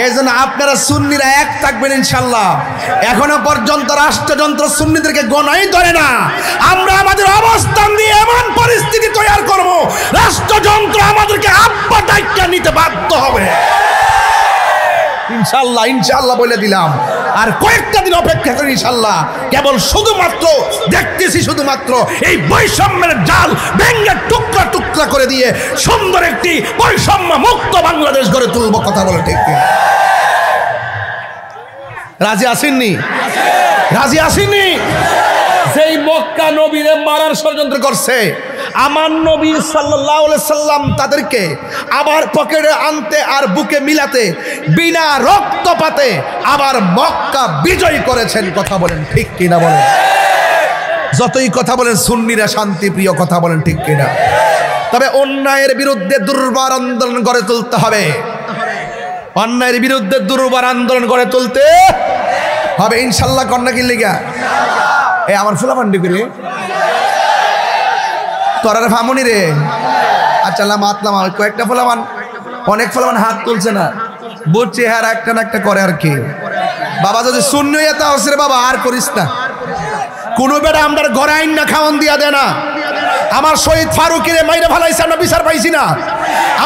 এই জন্য আপনারা সুন্নিরা এক থাকবেন ইনশাল্লাহ। এখনো পর্যন্ত রাষ্ট্রযন্ত্র সুন্নিদেরকে গণাই ধরে না। আমরা আমাদের অবস্থান দিয়ে এমন পরিস্থিতি তৈরি করব, রাষ্ট্রযন্ত্র আমাদেরকে আব্বা দায়িত্ব নিতে বাধ্য হবে ইনশাল্লাহ। ইনশাল্লাহ বলে দিলাম। আর কয়েকটা দিন অপেক্ষা করি ইনশাল্লাহ। কেবল শুধুমাত্র দেখতেছি, শুধুমাত্র এই বৈষম্যের জাল ভেঙে টুকরা টুকরা করে দিয়ে সুন্দর একটি বৈষম্য মুক্ত বাংলাদেশ গড়ে তুলব। কথা বলে ঠিক রাজি আসেননি? রাজি আসেননি? যেই মক্কা নবীরে মারার ষড়যন্ত্র করছে, আমার নবী সাল্লাল্লাহু আলাইহি সাল্লাম তাদেরকে আবার পকেটে আনতে আর বুকে মিলাতে বিনা রক্তপাতে আবার মক্কা বিজয় করেছেন। কথা বলেন ঠিক কিনা বলেন? যতই কথা বলেন সুন্নিরা শান্তি প্রিয়, কথা বলেন ঠিক কিনা? তবে অন্যায়ের বিরুদ্ধে দুর্বার আন্দোলন গড়ে তুলতে হবে। অন্যায়ের বিরুদ্ধে দুর্বার আন্দোলন গড়ে তুলতে হবে ইনশাল্লাহ। কন্যা কি লিগা এই আমার ফুলাপান্ডি করে তোরার ফামুনি রে। আচ্ছা মাতলাম কয়েকটা ফুলামান, অনেক ফুলামান হাত তুলছে না, বুঝছি হ্যাঁ একটা না একটা করে আর কি। বাবা যদি শূন্য এটা হচ্ছে রে বাবা, আর করিস না। কোনো বেটা আমরা ঘরে আইন না খাওয়ান দিয়া দেয় না। আমার শহীদ ফারুকের মাইরে ফেলাইছে, আমরা বিচার পাইছি না।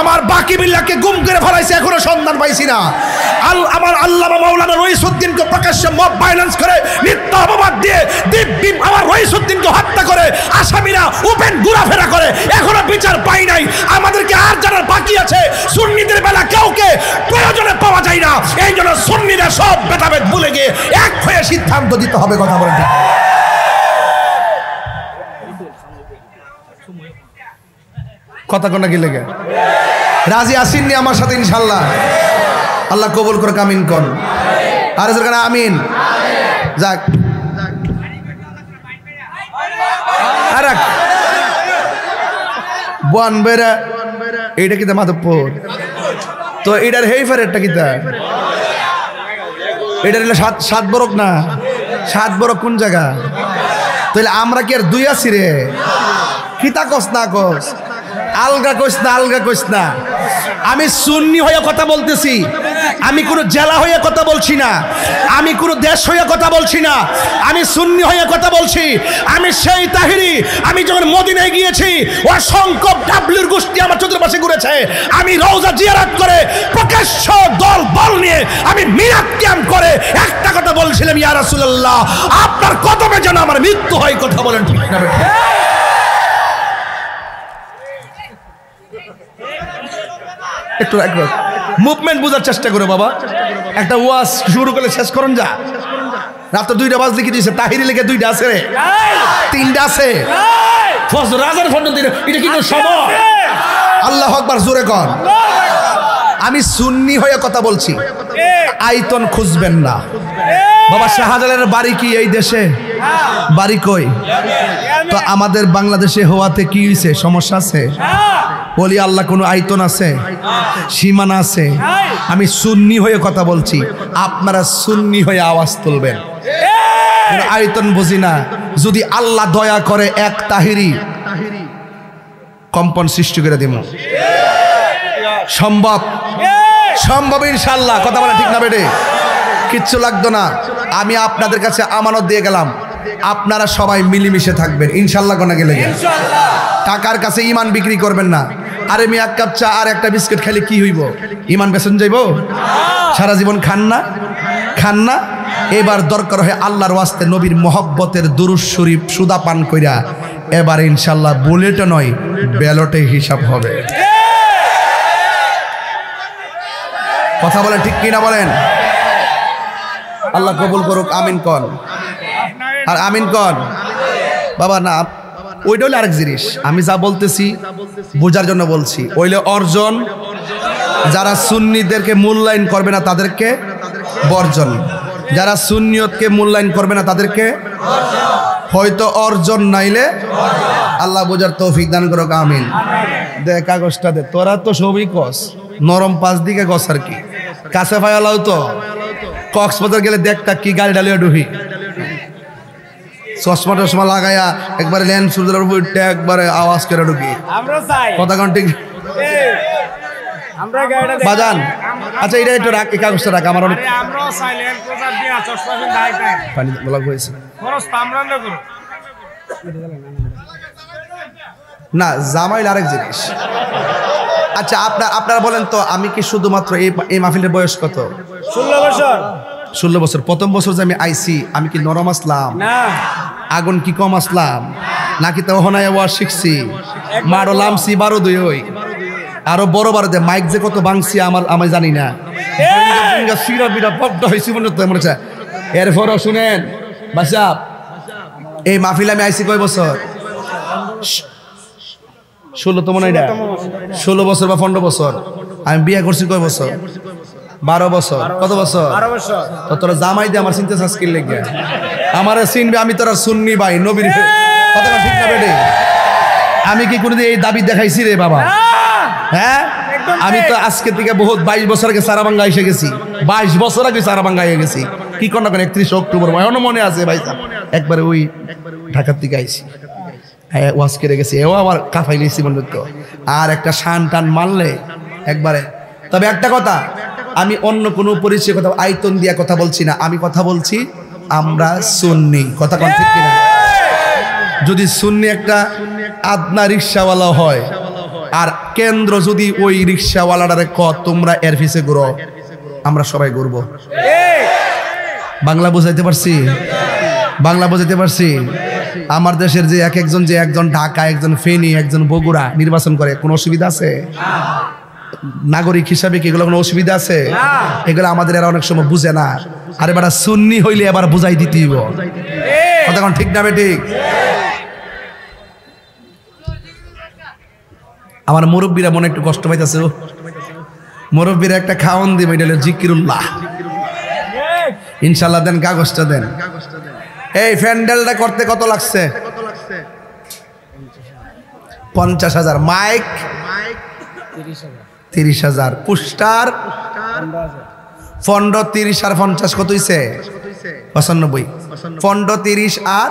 আমার বাকি বিল্লাহকে গুম করে ফেলাইছে, এখনো সন্ধান পাইছি না। আমার আল্লামা মাওলানা রইসউদ্দিনকে প্রকাশ্যে মব ভায়োলেন্স করে মিথ্যা অপবাদ দিয়ে দিব্যি আমার রইসউদ্দিনকে হত্যা করে আসামিরা ওপেন ঘোরাফেরা করে, এখনো বিচার পাই নাই। আমাদেরকে আর জানার বাকি আছে সুন্নিদের বেলা কাউকে প্রয়োজনে পাওয়া যায় না। এই জন্য সুন্নিরা সব ভেদাভেদ ভুলে গিয়ে এক হয়ে সিদ্ধান্ত দিতে হবে। কথা বলেন ঠিক? কথা কোনা কি লেগে রাজি আসেননি আমার সাথে ইনশাল্লাহ? আল্লাহ কবুল করে আমিন কোন আর যেখানে আমিন যাক। আরে বন বেরা এইটা কিতা মাধবপুর তো এটার হেই ফেরেটটা কিতা এটার সাত বরক না, সাত বরক কোন জায়গা? তাহলে আমরা কি আর দুই আছি রে? কিতা কস না কস, আলগা কইস না, আলগা কইস না। আমি সুন্নি হয়ে কথা বলতেছি, আমি কোনো জেলা হয়ে কথা বলছি না, আমি কোনো দেশ হয়ে কথা বলছি না, আমি সুন্নি হয়ে কথা বলছি। আমি সেই তাহিরি, আমি যখন মদিনায় গিয়েছি অসংখ্য ডাবলুর গোষ্ঠী আমার চতুর্পাশে ঘুরেছে। আমি রওজা জিয়ারত করে প্রকাশ্য দল বল নিয়ে আমি মিলাদ ক্যাম্প করে একটা কথা বলছিলাম, ইয়া রাসূলুল্লাহ আপনার কদমে যেন আমার মৃত্যু হয়। কথা বলেন ঠিক না? একটু মুভমেন্ট বোঝার চেষ্টা করো বাবা। একটা ওয়াজ শুরু করলে শেষ করুন যা। রাত 2টা বাজ লিখে দিয়েছে, তাহিরি লিখে 2টা আছে রে, 3টা আছে। রাজার ফোন দিন, এটা কিন্তু সময়। আল্লাহু আকবার জোরে কর। আমি সুন্নি হয়ে কথা বলছি, আইতন খুঁজবেন না। বাবা শাহজালালের বাড়ি কি এই দেশে? বাড়ি কই? তো আমাদের বাংলাদেশে হওয়াতে কি হয়েছে? সমস্যা আছে? বলি আল্লাহ কোনো আইতন আছে? সীমানা আছে? আমি সুন্নি হয়ে কথা বলছি, আপনারা সুন্নি হয়ে আওয়াজ তুলবেন। আইতন বুঝি না। যদি আল্লাহ দয়া করে এক তাহিরি কম্পন সৃষ্টি করে দিব, সম্ভব? সম্ভব ইনশাআল্লাহ। কথা বলা ঠিক না বেটে? কিচ্ছু লাগতো না। আমি আপনাদের কাছে আমানত দিয়ে গেলাম, আপনারা সবাই মিলেমিশে থাকবেন ইনশাআল্লাহ। কোনা গেলে টাকার কাছে ইমান বিক্রি করবেন না। আরে আমি এক কাপ চা আর একটা বিস্কুট খেলে কি হইব? ইমান বেচন যাইব? সারা জীবন খান না, খান না। এবার দরকার হয় আল্লাহর ওয়াস্তে নবীর মহব্বতের দুরূদ শরীফ সুদা পান কইরা এবার ইনশাআল্লাহ বুলেটে নয় ব্যালটে হিসাব হবে। কথা বলেন ঠিক কিনা বলেন? আল্লাহ কবুল করুক। আমিন কন আর আমিন কন বাবা। না ওইটা হলে আরেক জিনিস, আমি যা বলতেছি বোঝার জন্য বলছি। ওইলে অর্জন, যারা সুন্নিদেরকে মূল্যায়ন করবে না তাদেরকে বর্জন, যারা সুন্নিয়তকে মূল্যায়ন করবে না তাদেরকে হয়তো অর্জন, নাইলে আল্লাহ বোঝার তৌফিক দান করুক। আমিন। দে কাগজটা দে, তোরা তো সবই কস, নরম 5 দিকে গছ আর কি। কাছে ফায়ালাও তো কক্সবাজার গেলে দেখতা কি গাড়ি ডালিয়ে ঢুকি, চশমা টশমা লাগাইয়া একবারে লেন সূর্যের উপর উঠে একবারে আওয়াজ করে ঢুকি। কথা কোন ঠিক বাজান? আচ্ছা এটা একটু রাখ, এই কাগজটা রাখ। আমার অনেক পানি বলা হয়েছে না, জামাইল আরেক জিনিস। আচ্ছা আপনারা বলেন তো, আমি কি শুধুমাত্র এই মাহফিলের বয়স কত? 16 বছর। 16 বছর। প্রথম বছর যে আমি আইছি, আমি কি নরম আসলাম? আগুন কি কম আসলাম? নাকি তো হনায় ওয়াজ শিখছি, মারো লামছি 12-2 হই, আরো বড় বড় দে মাইক যে কত ভাঙছি আমি জানি না। সিরা বিরা পপটা হয়েছি মনে হচ্ছে এরপরও শুনেন বাসা, এই মাহফিলে আমি আইছি কয় বছর? 16 তো মনে হয়, 16 বছর বা 15 বছর। আমি বিয়ে করছি কয় বছর? 12 বছর। কত বছর? 12 বছর। তো তোরা জামাই দিয়ে আমার চিন্তা সাস্কিল লেগে আমারে চিনবে, আমি তোরা সুন্নি ভাই নবীর কথা ঠিক না বেটে? আমি কি কোনোদিন এই দাবি দেখাইছি রে বাবা? হ্যাঁ, আমি তো আজকে থেকে বহুত 22 বছর আগে সারাবাঙ্গা এসে গেছি, 22 বছর আগে সারাবাঙ্গা এসে গেছি। কি করেন 31 অক্টোবর এখনো মনে আছে ভাই, একবারে ওই ঢাকার থেকে আইছি, ওয়াজ করে গেছি, এও আবার কাফাই নিয়েছি মনে তো। আর একটা শান টান মারলে একবারে। তবে একটা কথা, আমি অন্য কোনো পরিচয় কথা আয়তন দিয়া কথা বলছি না, আমি কথা বলছি আমরা সুন্নি। কথা কোন ঠিক কিনা? যদি সুন্নি একটা আদনা রিক্সাওয়ালা হয় আর কেন্দ্র যদি ওই রিক্সাওয়ালাটারে তোমরা এর পিছে ঘুরো, আমরা সবাই ঘুরবো। বাংলা বুঝাইতে পারছি? বাংলা বুঝাইতে পারছি? আমার দেশের যে একজন যে একজন ঢাকা, একজন ফেনী, একজন বগুড়া নির্বাচন করে, কোনো অসুবিধা আছে? নাগরিক হিসাবে কি এগুলো কোনো অসুবিধা আছে? এগুলো আমাদের এরা অনেক সময় বুঝে না। আর এবার সুন্নি হইলে এবার বুঝাই দিতেই কথা কোন ঠিক না বেঠিক? আমার মুরব্বীরা মনে একটু কষ্ট পাইতেছে, মুরব্বীরা একটা খাওয়ান দিবে, এটা হলো জিকিরুল্লাহ। ইনশাল্লাহ দেন, কাগজটা দেন। এই প্যান্ডেলটা করতে কত লাগছে? 50,000। মাইক 30,000। পুস্টার 15, 30 আর 50 কত হইছে? 95। 15, 30 আর